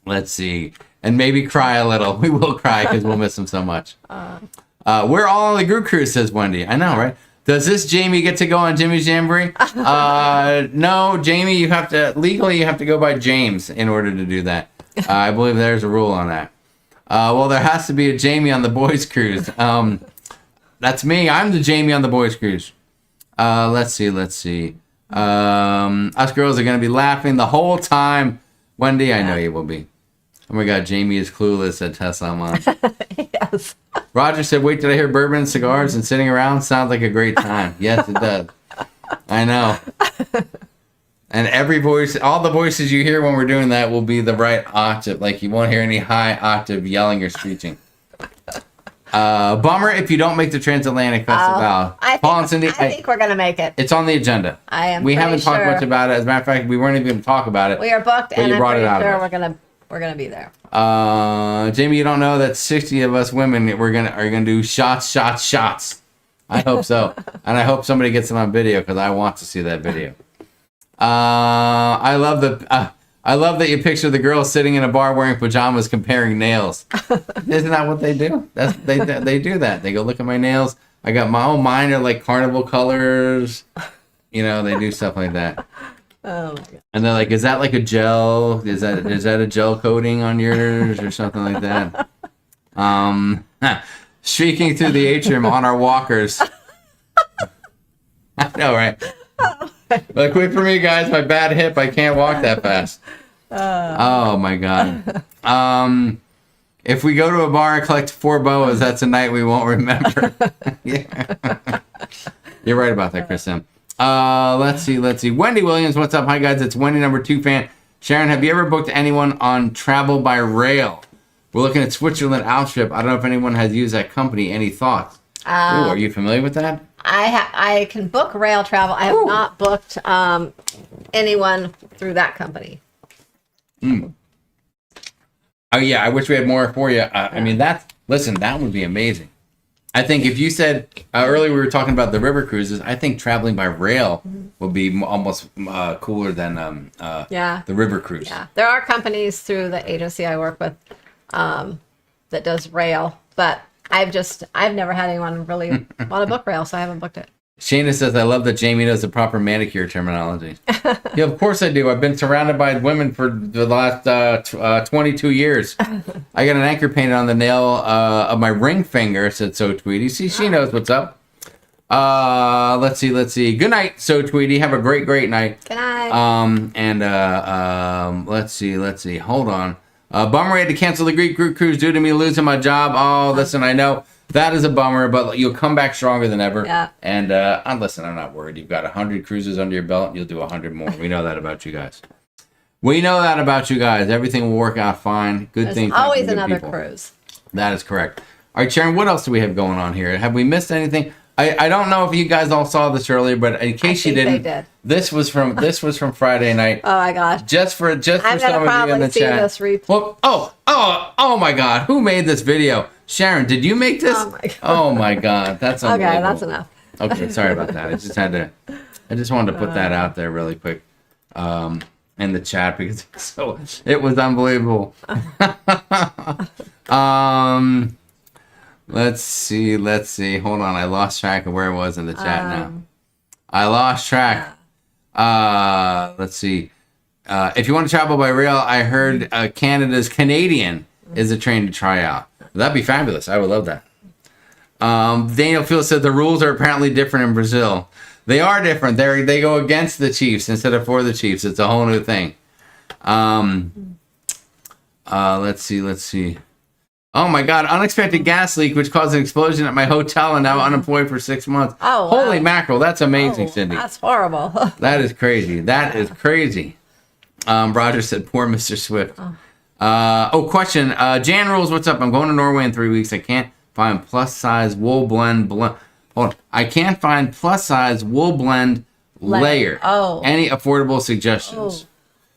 Let's see. And maybe cry a little. We will cry because we'll miss them so much. We're all on the group cruise, says Wendy. I know, right? Does this Jamie get to go on Jimmy's Jamboree? No, Jamie, you have to go by James in order to do that. I believe there's a rule on that. Well, there has to be a Jamie on the boys' cruise. That's me. I'm the Jamie on the boys' cruise. Let's see. Us girls are going to be laughing the whole time. Wendy, I know you will be. Oh my God, Jamie is clueless, said Tessa online. Yes. Roger said, wait, did I hear bourbon and cigars and sitting around? Sounds like a great time. Yes, it does. I know. And every voice, all the voices you hear when we're doing that will be the right octave. Like you won't hear any high octave yelling or screeching. Bummer if you don't make the Transatlantic Festival. I think we're going to make it. It's on the agenda. We haven't talked much about it. As a matter of fact, we weren't even going to talk about it. We are booked, and I'm pretty sure we're gonna be there. Jamie, you don't know that 60 of us women are gonna do shots. I hope so, and I hope somebody gets it on video because I want to see that video. I love that you picture the girls sitting in a bar wearing pajamas comparing nails. Isn't that what they do? They do that. They go, look at my nails. I got mine are like carnival colors. You know, they do stuff like that. Oh my God. And they're like, is that like a gel? Is that a gel coating on yours or something like that? Streaking through the atrium on our walkers. I know, right? Like, wait for me, guys. My bad hip. I can't walk that fast. Oh my God. If we go to a bar and collect 4 boas, that's a night we won't remember. Yeah. You're right about that, Chris M. Let's see. Wendy Williams, what's up? Hi, guys. It's Wendy, number 2 fan. Sharon, have you ever booked anyone on travel by rail? We're looking at Switzerland Outstrip. I don't know if anyone has used that company. Any thoughts? Are you familiar with that? I can book rail travel. I have not booked anyone through that company. Oh, yeah. I wish we had more for you. I mean, that would be amazing. I think if you said earlier we were talking about the river cruises, I think traveling by rail would be almost cooler than the river cruise. Yeah, there are companies through the agency I work with that does rail, but I've never had anyone really want to book rail, so I haven't booked it. Shayna says, I love that Jamie knows the proper manicure terminology. Yeah, of course I do. I've been surrounded by women for the last 22 years. I got an anchor painted on the nail of my ring finger, said So Tweety. See, she knows what's up. Let's see. Good night, So Tweety. Have a great night. Good night. Let's see. Hold on. Bummer I had to cancel the Greek cruise due to me losing my job. Oh, listen, I know. That is a bummer, but you'll come back stronger than ever. Yeah. And listen, I'm not worried. You've got 100 cruises under your belt, and you'll do 100 more. We know that about you guys. Everything will work out fine. Good things. There's always another cruise. That is correct. All right, Sharon, what else do we have going on here? Have we missed anything? I don't know if you guys all saw this earlier, but in case you didn't, they did. this was from Friday night. Oh my gosh! Just for some of you in the chat. This replay. Well, oh my God! Who made this video? Sharon, did you make this? Oh my God! Oh my God! That's unbelievable. Okay, that's enough. Okay, sorry about that. I just wanted to put that out there really quick, in the chat because it was unbelievable. Let's see. Hold on, I lost track of where it was in the chat now. I lost track. Let's see. If you want to travel by rail, I heard Canada's Canadian is a train to try out. That'd be fabulous. I would love that. Daniel Field said the rules are apparently different in Brazil. They are different. They go against the Chiefs instead of for the Chiefs. It's a whole new thing. Let's see. Oh my God, unexpected gas leak which caused an explosion at my hotel and now unemployed for 6 months. Oh, wow. Holy mackerel, that's amazing, Cindy. That's horrible. That is crazy. Roger said, poor Mr. Swift. Question. Jan Rules, what's up? I'm going to Norway in 3 weeks. I can't find plus size wool blend. Hold on. I can't find plus size wool blend layer. Oh. Any affordable suggestions?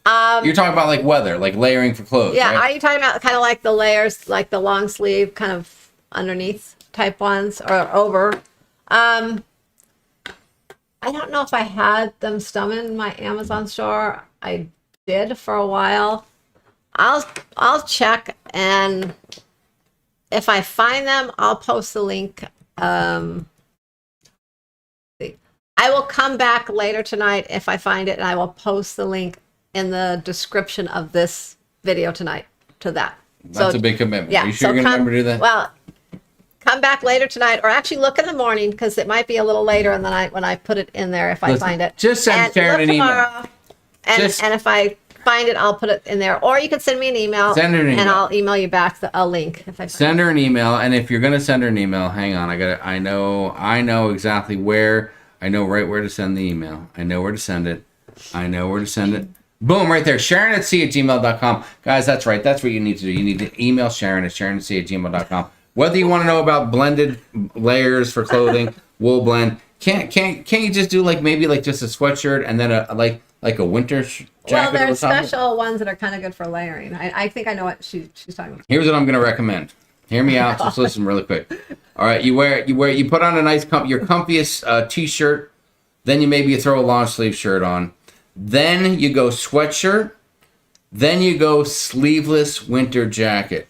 You're talking about like weather, like layering for clothes. Yeah, right? are you talking about kind of like the layers, like the long sleeve kind of underneath type ones or over? I don't know if I had them stomach in my Amazon store. I did for a while. I'll check, and if I find them, I'll post the link. I will come back later tonight if I find it, and I will post the link in the description of this video tonight to that. That's a big commitment. Yeah, Are you sure you're going to remember to do that? Well, come back later tonight, or actually look in the morning, because it might be a little later in the night when I put it in there if I find it. Just send Sharon an email. And if I find it, I'll put it in there. Or you can send me an email. Send her an email. And I'll email you back a link. If I send her an email, and if you're going to send her an email, hang on. I know exactly where. I know right where to send the email. I know where to send it. Boom, right there. sharonatsea@gmail.com. Guys, that's right. That's what you need to do. You need to email Sharon at sharonatsea@gmail.com. Whether you want to know about blended layers for clothing, wool blend, can't you just do maybe just a sweatshirt and then a winter jacket? Well, there's special ones that are kind of good for layering. I think I know what she's talking about. Here's what I'm going to recommend. Hear me out. Just listen really quick. All right, you put on a nice your comfiest t-shirt, then you throw a long sleeve shirt on. Then you go sweatshirt. Then you go sleeveless winter jacket.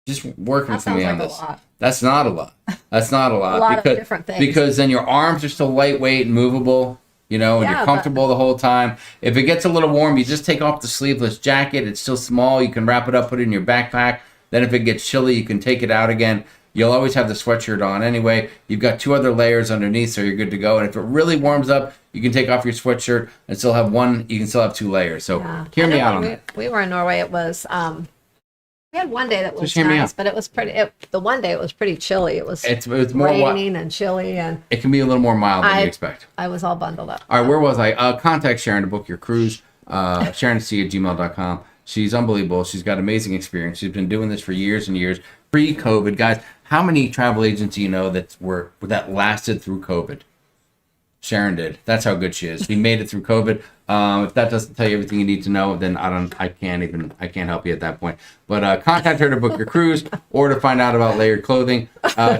Just working with me on this. That's not a lot. That's not a lot. A lot of different things. Because then your arms are still lightweight and movable, and you're comfortable the whole time. If it gets a little warm, you just take off the sleeveless jacket. It's still small. You can wrap it up, put it in your backpack. Then if it gets chilly, you can take it out again. You'll always have the sweatshirt on anyway. You've got 2 other layers underneath, so you're good to go. And if it really warms up, you can take off your sweatshirt and still have one. You can still have 2 layers. So hear me out on that. We were in Norway. It was we had one day that was nice, but it was pretty. The one day it was pretty chilly. It was more raining and chilly, and it can be a little more mild than you expect. I was all bundled up. All right, where was I? Contact Sharon to book your cruise. sharonatsea@gmail.com. She's unbelievable. She's got amazing experience. She's been doing this for years and years. Pre-COVID, guys. How many travel agents do you know that lasted through COVID? Sharon did. That's how good she is. We made it through COVID. If that doesn't tell you everything you need to know, then I can't help you at that point. But contact her to book your cruise or to find out about layered clothing.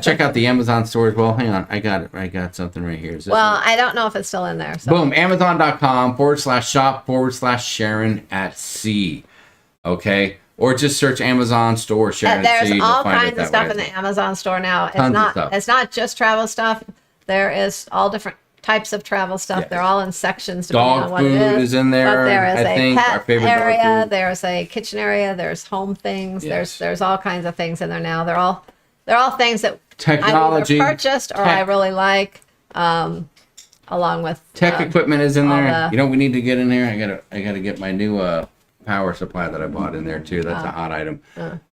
Check out the Amazon store as well. Hang on, I got something right here. Well, I don't know if it's still in there. So. Boom, Amazon.com/shop/sharonatsea. Okay, or just search Amazon store Sharon at Sea. There's all kinds of stuff in the Amazon store now. It's not just travel stuff. There is all different types of travel stuff. Yes. They're all in sections depending on what it is. Dog food is in there. But there is a pet area. There's a kitchen area. There's home things. Yes. There's all kinds of things in there now. They're all things that technology I either purchased or I really like. Along with tech equipment is in there. You know, we need to get in there. I gotta get my new power supply that I bought in there too. That's a hot item.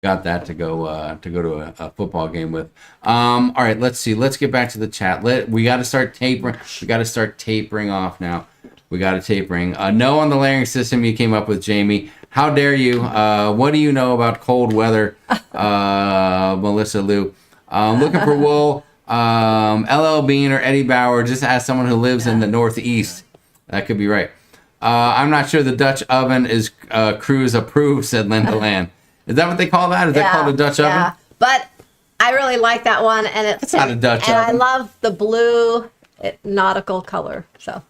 Got that to go to a football game with. All right, let's see. Let's get back to the chat. We got to start tapering. We got to start tapering off now. We got to tapering. No on the layering system you came up with, Jamie. How dare you? What do you know about cold weather, Melissa Lou? Looking for wool. LL Bean or Eddie Bauer. Just ask someone who lives in the Northeast. That could be right. I'm not sure the Dutch oven is cruise approved, said Linda Land. Is that what they call that? Is that called a Dutch oven? Yeah, but I really like that one, and it's not a Dutch oven. And I love the blue nautical color, so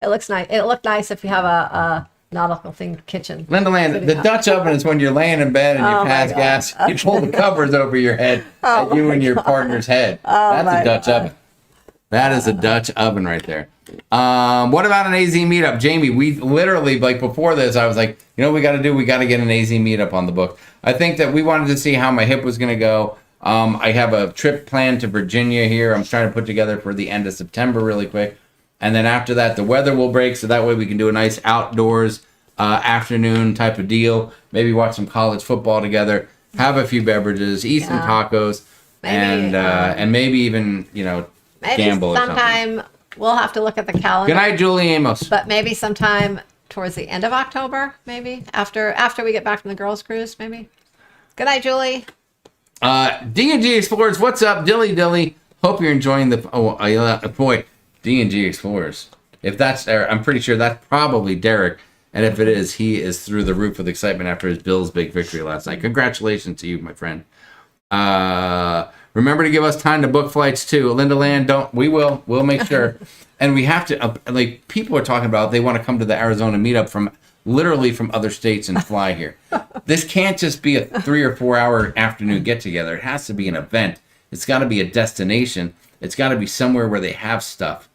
it looks nice. It looked nice if you have a nautical themed kitchen. Linda Land, the Dutch oven is when you're laying in bed and you pass gas. You pull the covers over your head at you and your partner's head. That's a Dutch oven. That is a Dutch oven right there. What about an AZ meetup? Jamie, we literally, like before this, I was like, you know what we got to do? We got to get an AZ meetup on the book. I think that we wanted to see how my hip was going to go. I have a trip planned to Virginia here. I'm trying to put together for the end of September really quick. And then after that, the weather will break. So that way we can do a nice outdoors afternoon type of deal. Maybe watch some college football together, have a few beverages, eat some tacos, and maybe even, gamble or something. Sometime we'll have to look at the calendar. Good night, Julie Amos. But maybe sometime towards the end of October, maybe after we get back from the girls' cruise, maybe. Good night, Julie. D&G Explorers, what's up, Dilly? Hope you're enjoying boy, D&G Explorers. If that's, I'm pretty sure that's probably Derek, and if it is, he is through the roof with excitement after his Bills' big victory last night. Congratulations to you, my friend. Remember to give us time to book flights too. Linda Land, we'll make sure. And we have to, people are talking about they want to come to the Arizona meetup from other states and fly here. This can't just be a 3 or 4 hour afternoon get together. It has to be an event. It's got to be a destination. It's got to be somewhere where they have stuff.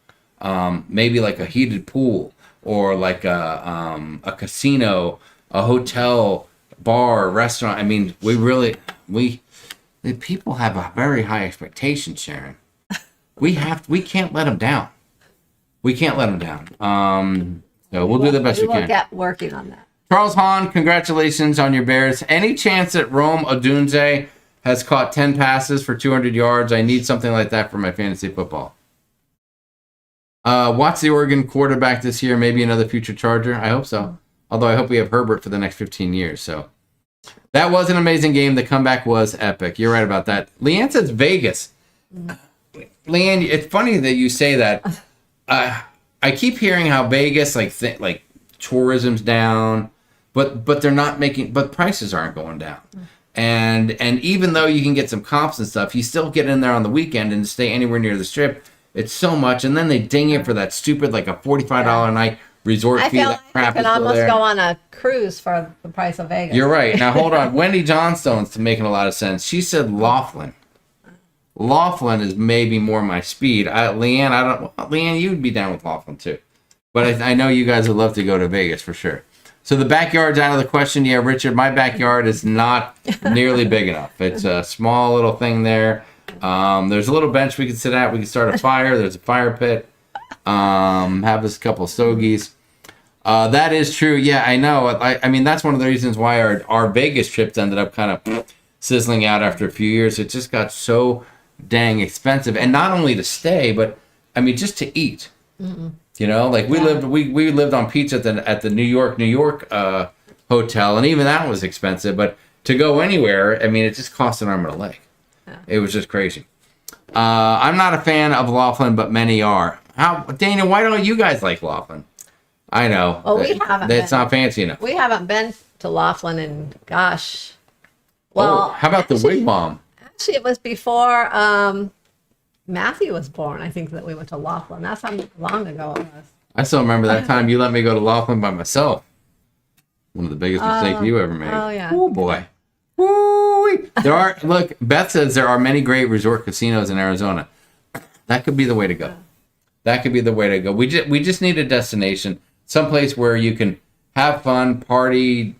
Maybe like a heated pool or like a casino, a hotel, bar, restaurant. I mean, the people have a very high expectation, Sharon. We can't let them down. We can't let them down. So we'll do the best we can. We'll get working on that. Charles Hahn, congratulations on your Bears. Any chance that Rome Odunze has caught 10 passes for 200 yards? I need something like that for my fantasy football. Watch the Oregon quarterback this year. Maybe another future Charger. I hope so. Although I hope we have Herbert for the next 15 years. So that was an amazing game. The comeback was epic. You're right about that. Leanne says Vegas. Leanne, it's funny that you say that. I keep hearing how Vegas, like tourism's down, but they're not making, but prices aren't going down. And even though you can get some comps and stuff, you still get in there on the weekend and stay anywhere near the Strip. It's so much, and then they ding you for that stupid, like a $45 a night resort fee. I feel that like crap you is can still almost there. go on a cruise for the price of Vegas. You're right. Now hold on. Wendy Johnstone's making a lot of sense. She said Laughlin. Laughlin is maybe more my speed. Leanne, you'd be down with Laughlin too. But I know you guys would love to go to Vegas for sure. So the backyard's out of the question. Yeah, Richard, my backyard is not nearly big enough. It's a small little thing there. There's a little bench we can sit at. We can start a fire. There's a fire pit. Have us a couple of stogies. That is true. Yeah, I know. I mean, that's one of the reasons why our Vegas trips ended up kind of sizzling out after a few years. It just got so dang expensive, and not only to stay, but I mean, just to eat. Mm-mm. We lived on pizza at the New York hotel, and even that was expensive. But to go anywhere, I mean, it just cost an arm and a leg. Yeah. It was just crazy. I'm not a fan of Laughlin, but many are. Dana, why don't you guys like Laughlin? I know. Well, we haven't It's been. not fancy enough. We haven't been to Laughlin in, gosh. Well, how about the Wigwam? Actually, it was before Matthew was born. I think that we went to Laughlin. That's how long ago it was. I still remember that time you let me go to Laughlin by myself. One of the biggest mistakes you ever made. Oh, yeah. Oh, boy. Ooh-wee. Look, Beth says there are many great resort casinos in Arizona. That could be the way to go. That could be the way to go. We just need a destination, someplace where you can have fun, party,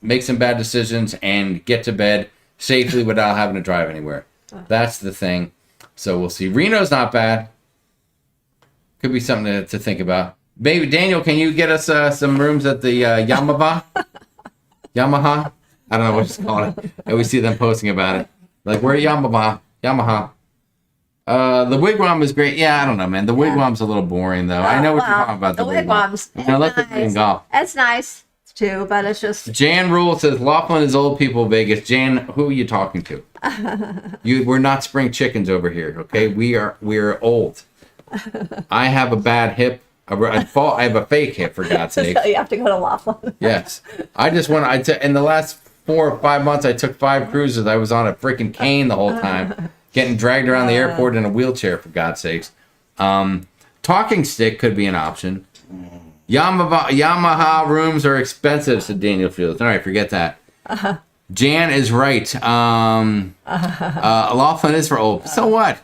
make some bad decisions, and get to bed safely without having to drive anywhere. That's the thing. So we'll see. Reno's not bad. Could be something to think about. Baby Daniel, can you get us some rooms at the Yamaha? Yamaha? I don't know what it's called. I always see them posting about it. Like, we're Yamaha. The Wigwam is great. Yeah, I don't know, man. The Wigwam's a little boring, though. I know what you're talking about. The Wigwam's. It's Let's nice. golf. It's nice too, but it's just. Jan Rule says Laughlin is old people Vegas. Jan, who are you talking to? We're not spring chickens over here, okay? We're old. I have a bad hip. I have a fake hip, for God's sake. So you have to go to Laughlin. Yes. I just went. In the last 4 or 5 months, I took 5 cruises. I was on a freaking cane the whole time, getting dragged around the airport in a wheelchair, for God's sakes. Talking stick could be an option. Yamaha rooms are expensive, said Daniel Fields. All right, forget that. Jan is right. Laughlin is for old. So what?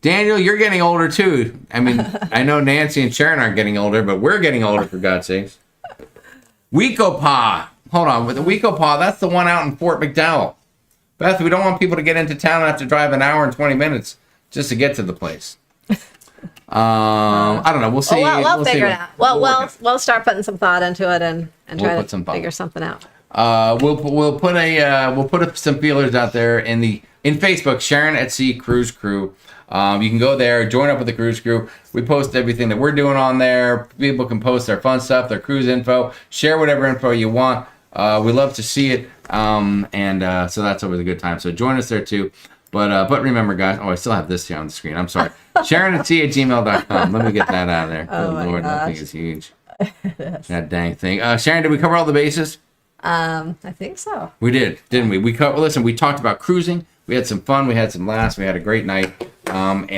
Daniel, you're getting older too. I mean, I know Nancy and Sharon aren't getting older, but we're getting older, for God's sakes. Weekopaw. Hold on. With the Weekopaw, that's the one out in Fort McDowell. Beth, we don't want people to get into town and have to drive an hour and 20 minutes just to get to the place. I don't know. We'll see. We'll figure it out. We'll start putting some thought into it and try to figure something out. We'll put some feelers out there in Facebook, sharonatsea Cruise Crew. You can go there, join up with the cruise crew. We post everything that we're doing on there. People can post their fun stuff, their cruise info, share whatever info you want. We love to see it, so that's always a good time. So join us there too. But remember, guys. Oh, I still have this here on the screen. I'm sorry. sharonatsea@gmail.com. Let me get that out of there. Oh, good Lord, that thing is huge. That dang thing. Sharon, did we cover all the bases? I think so. We did, didn't we? We talked about cruising. We had some fun. We had some laughs. We had a great night. I'm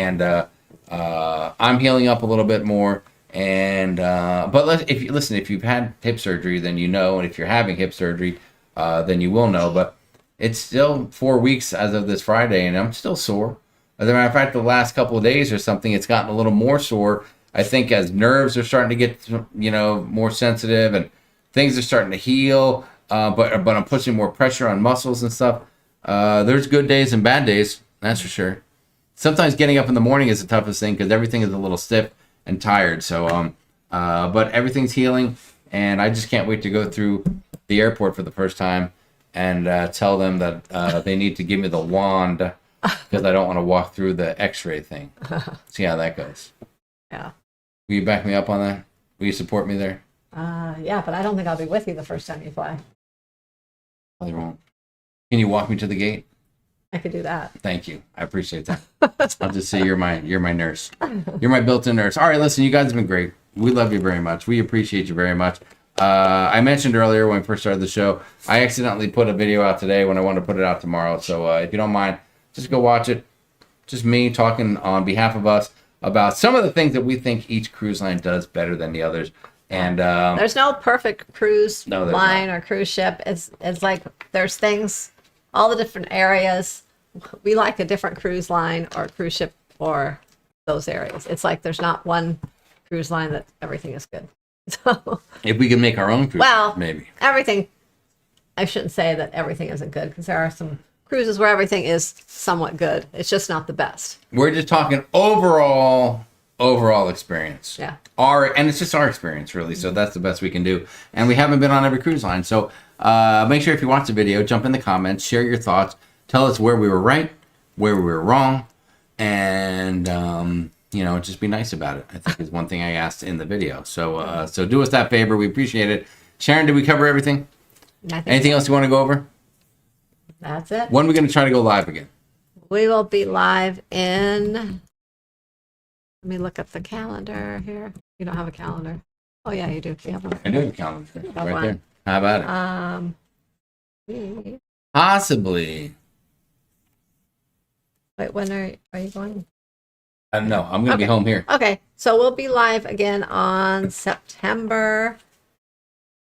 healing up a little bit more. But if you've had hip surgery, then you know, and if you're having hip surgery, then you will know. But it's still 4 weeks as of this Friday, and I'm still sore. As a matter of fact, the last couple of days or something, it's gotten a little more sore. I think as nerves are starting to get, more sensitive and things are starting to heal. But I'm pushing more pressure on muscles and stuff. There's good days and bad days, that's for sure. Sometimes getting up in the morning is the toughest thing because everything is a little stiff and tired. So, but everything's healing, and I just can't wait to go through the airport for the first time and tell them that they need to give me the wand because I don't want to walk through the X-ray thing. See how that goes. Yeah. Will you back me up on that? Will you support me there? Yeah, but I don't think I'll be with you the first time you fly. Probably won't. Can you walk me to the gate? I could do that. Thank you. I appreciate that. I'll just say you're my nurse. You're my built-in nurse. All right, listen, you guys have been great. We love you very much. We appreciate you very much. I mentioned earlier when we first started the show, I accidentally put a video out today when I wanted to put it out tomorrow. So if you don't mind, just go watch it. Just me talking on behalf of us about some of the things that we think each cruise line does better than the others. And there's no perfect cruise line not. or cruise ship. It's like there's things, all the different areas. We like a different cruise line or cruise ship for those areas. It's like there's not one cruise line that everything is good. So if we can make our own cruise, maybe everything. I shouldn't say that everything isn't good because there are some cruises where everything is somewhat good. It's just not the best. We're just talking overall experience. Yeah. And it's just our experience, really. So that's the best we can do. And we haven't been on every cruise line. So make sure if you watch the video, jump in the comments, share your thoughts, tell us where we were right, where we were wrong, and just be nice about it. I think is one thing I asked in the video. So do us that favor. We appreciate it. Sharon, did we cover everything? Anything else you want to go over? That's it. When are we going to try to go live again? We will be live in. Let me look at the calendar here. You don't have a calendar. Oh yeah, you do. You have one. I do have a calendar right one. there. How about it? Possibly. Wait, when are you going? No, I'm going to be home here. Okay, so we'll be live again on September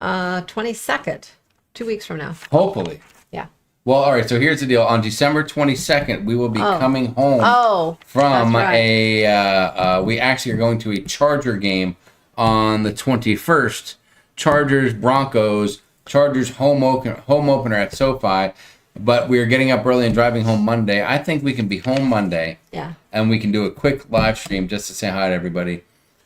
22nd, 2 weeks from now. Hopefully. Yeah. Well, all right. So here's the deal. On December 22nd, we will be coming home from we actually are going to a Charger game on the 21st. Chargers, Broncos, Chargers home opener at SoFi. But we're getting up early and driving home Monday. I think we can be home Monday. Yeah. And we can do a quick live stream just to say hi to everybody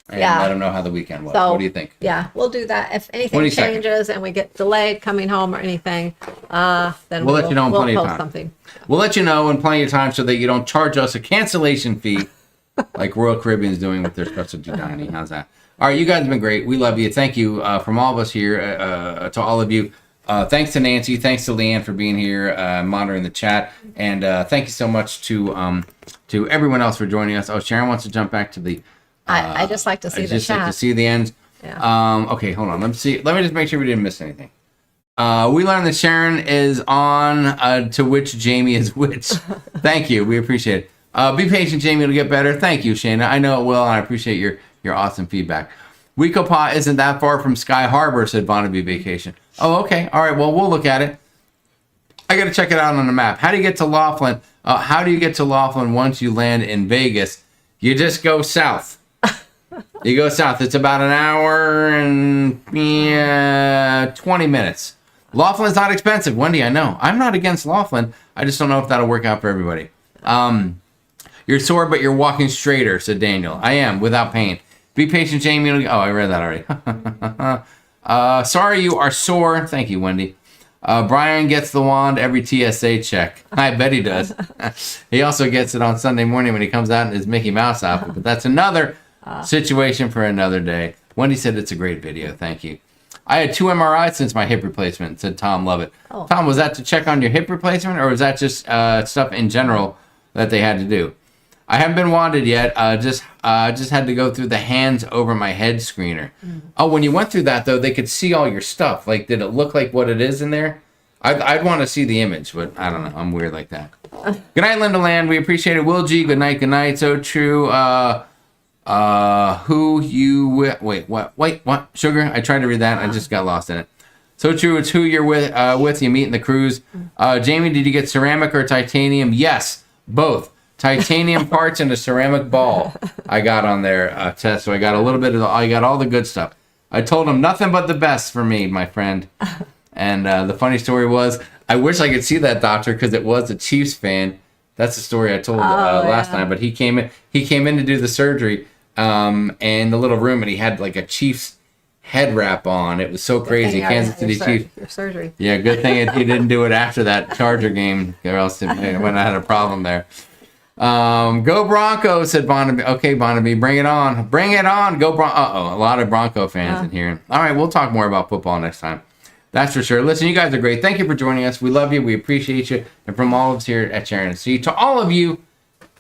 and let them know how the weekend was. So, what do you think? Yeah, we'll do that. If anything changes and we get delayed coming home or anything, then we'll let you know in plenty of time. Something. We'll let you know in plenty of time so that you don't charge us a cancellation fee like Royal Caribbean is doing with their specialty dining. How's that? All right, you guys have been great. We love you. Thank you from all of us here to all of you. Thanks to Nancy. Thanks to Leanne for being here, monitoring the chat. And thank you so much to everyone else for joining us. Oh, Sharon wants to jump back to the... I just like to see the chat. Like to see the end. Yeah. Okay, hold on. Let me just make sure we didn't miss anything. We learned that Sharon is on to which Jamie is which. Thank you. We appreciate it. Be patient, Jamie. It'll get better. Thank you, Shayna. I know it will, and I appreciate your awesome feedback. Weekopah isn't that far from Sky Harbor, said Bonnaby Vacation. Oh, okay. All right. Well, we'll look at it. I got to check it out on the map. How do you get to Laughlin? How do you get to Laughlin once you land in Vegas? You just go south. You go south. It's about an hour and 20 minutes. Laughlin's not expensive. Wendy, I know. I'm not against Laughlin. I just don't know if that'll work out for everybody. You're sore, but you're walking straighter, said Daniel. I am, without pain. Be patient, Jamie. Oh, I read that already. Sorry you are sore. Thank you, Wendy. Brian gets the wand every TSA check. I bet he does. He also gets it on Sunday morning when he comes out in his Mickey Mouse outfit. But that's another situation for another day. Wendy said it's a great video. Thank you. I had 2 MRIs since my hip replacement, said Tom Lovett. Oh. Tom, was that to check on your hip replacement, or was that just stuff in general that they had to do? I haven't been wanded yet. Just had to go through the hands over my head screener. Oh, when you went through that, though, they could see all your stuff. Like, did it look like what it is in there? I'd want to see the image, but I don't know. I'm weird like that. Good night, Linda Land. We appreciate it. Will G, good night, good night. So true. Who you with? Wait, what? Sugar? I tried to read that. I just got lost in it. So true. It's who you're with you meet in the cruise. Jamie, did you get ceramic or titanium? Yes, both. Titanium parts and a ceramic ball I got on there, Tess. So I got a little bit of I got all the good stuff. I told him nothing but the best for me, my friend. And the funny story was, I wish I could see that doctor because it was a Chiefs fan. That's the story I told last time. But he came in to do the surgery in the little room, and he had like a Chiefs head wrap on. It was so crazy. Kansas City Chiefs. Your surgery. Yeah, good thing he didn't do it after that Charger game, or else it would have had a problem there. Go Broncos, said Bonnaby. Okay, Bonnaby, bring it on. Bring it on. Go Broncos. A lot of Bronco fans in here. All right, we'll talk more about football next time. That's for sure. Listen, you guys are great. Thank you for joining us. We love you. We appreciate you. And from all of us here at Sharonatsea, to all of you,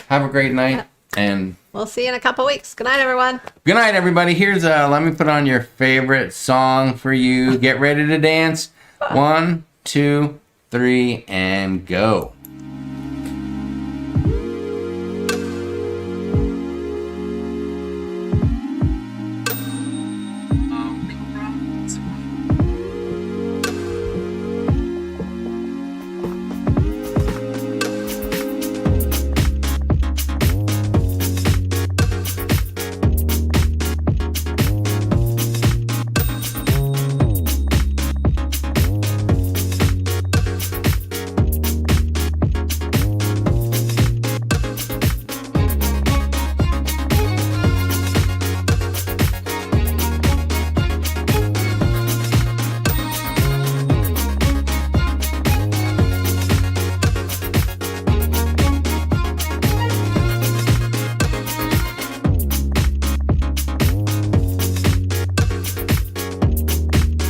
have a great night. And we'll see you in a couple weeks. Good night, everyone. Good night, everybody. Here's let me put on your favorite song for you. Get ready to dance. 1, 2, 3, and go.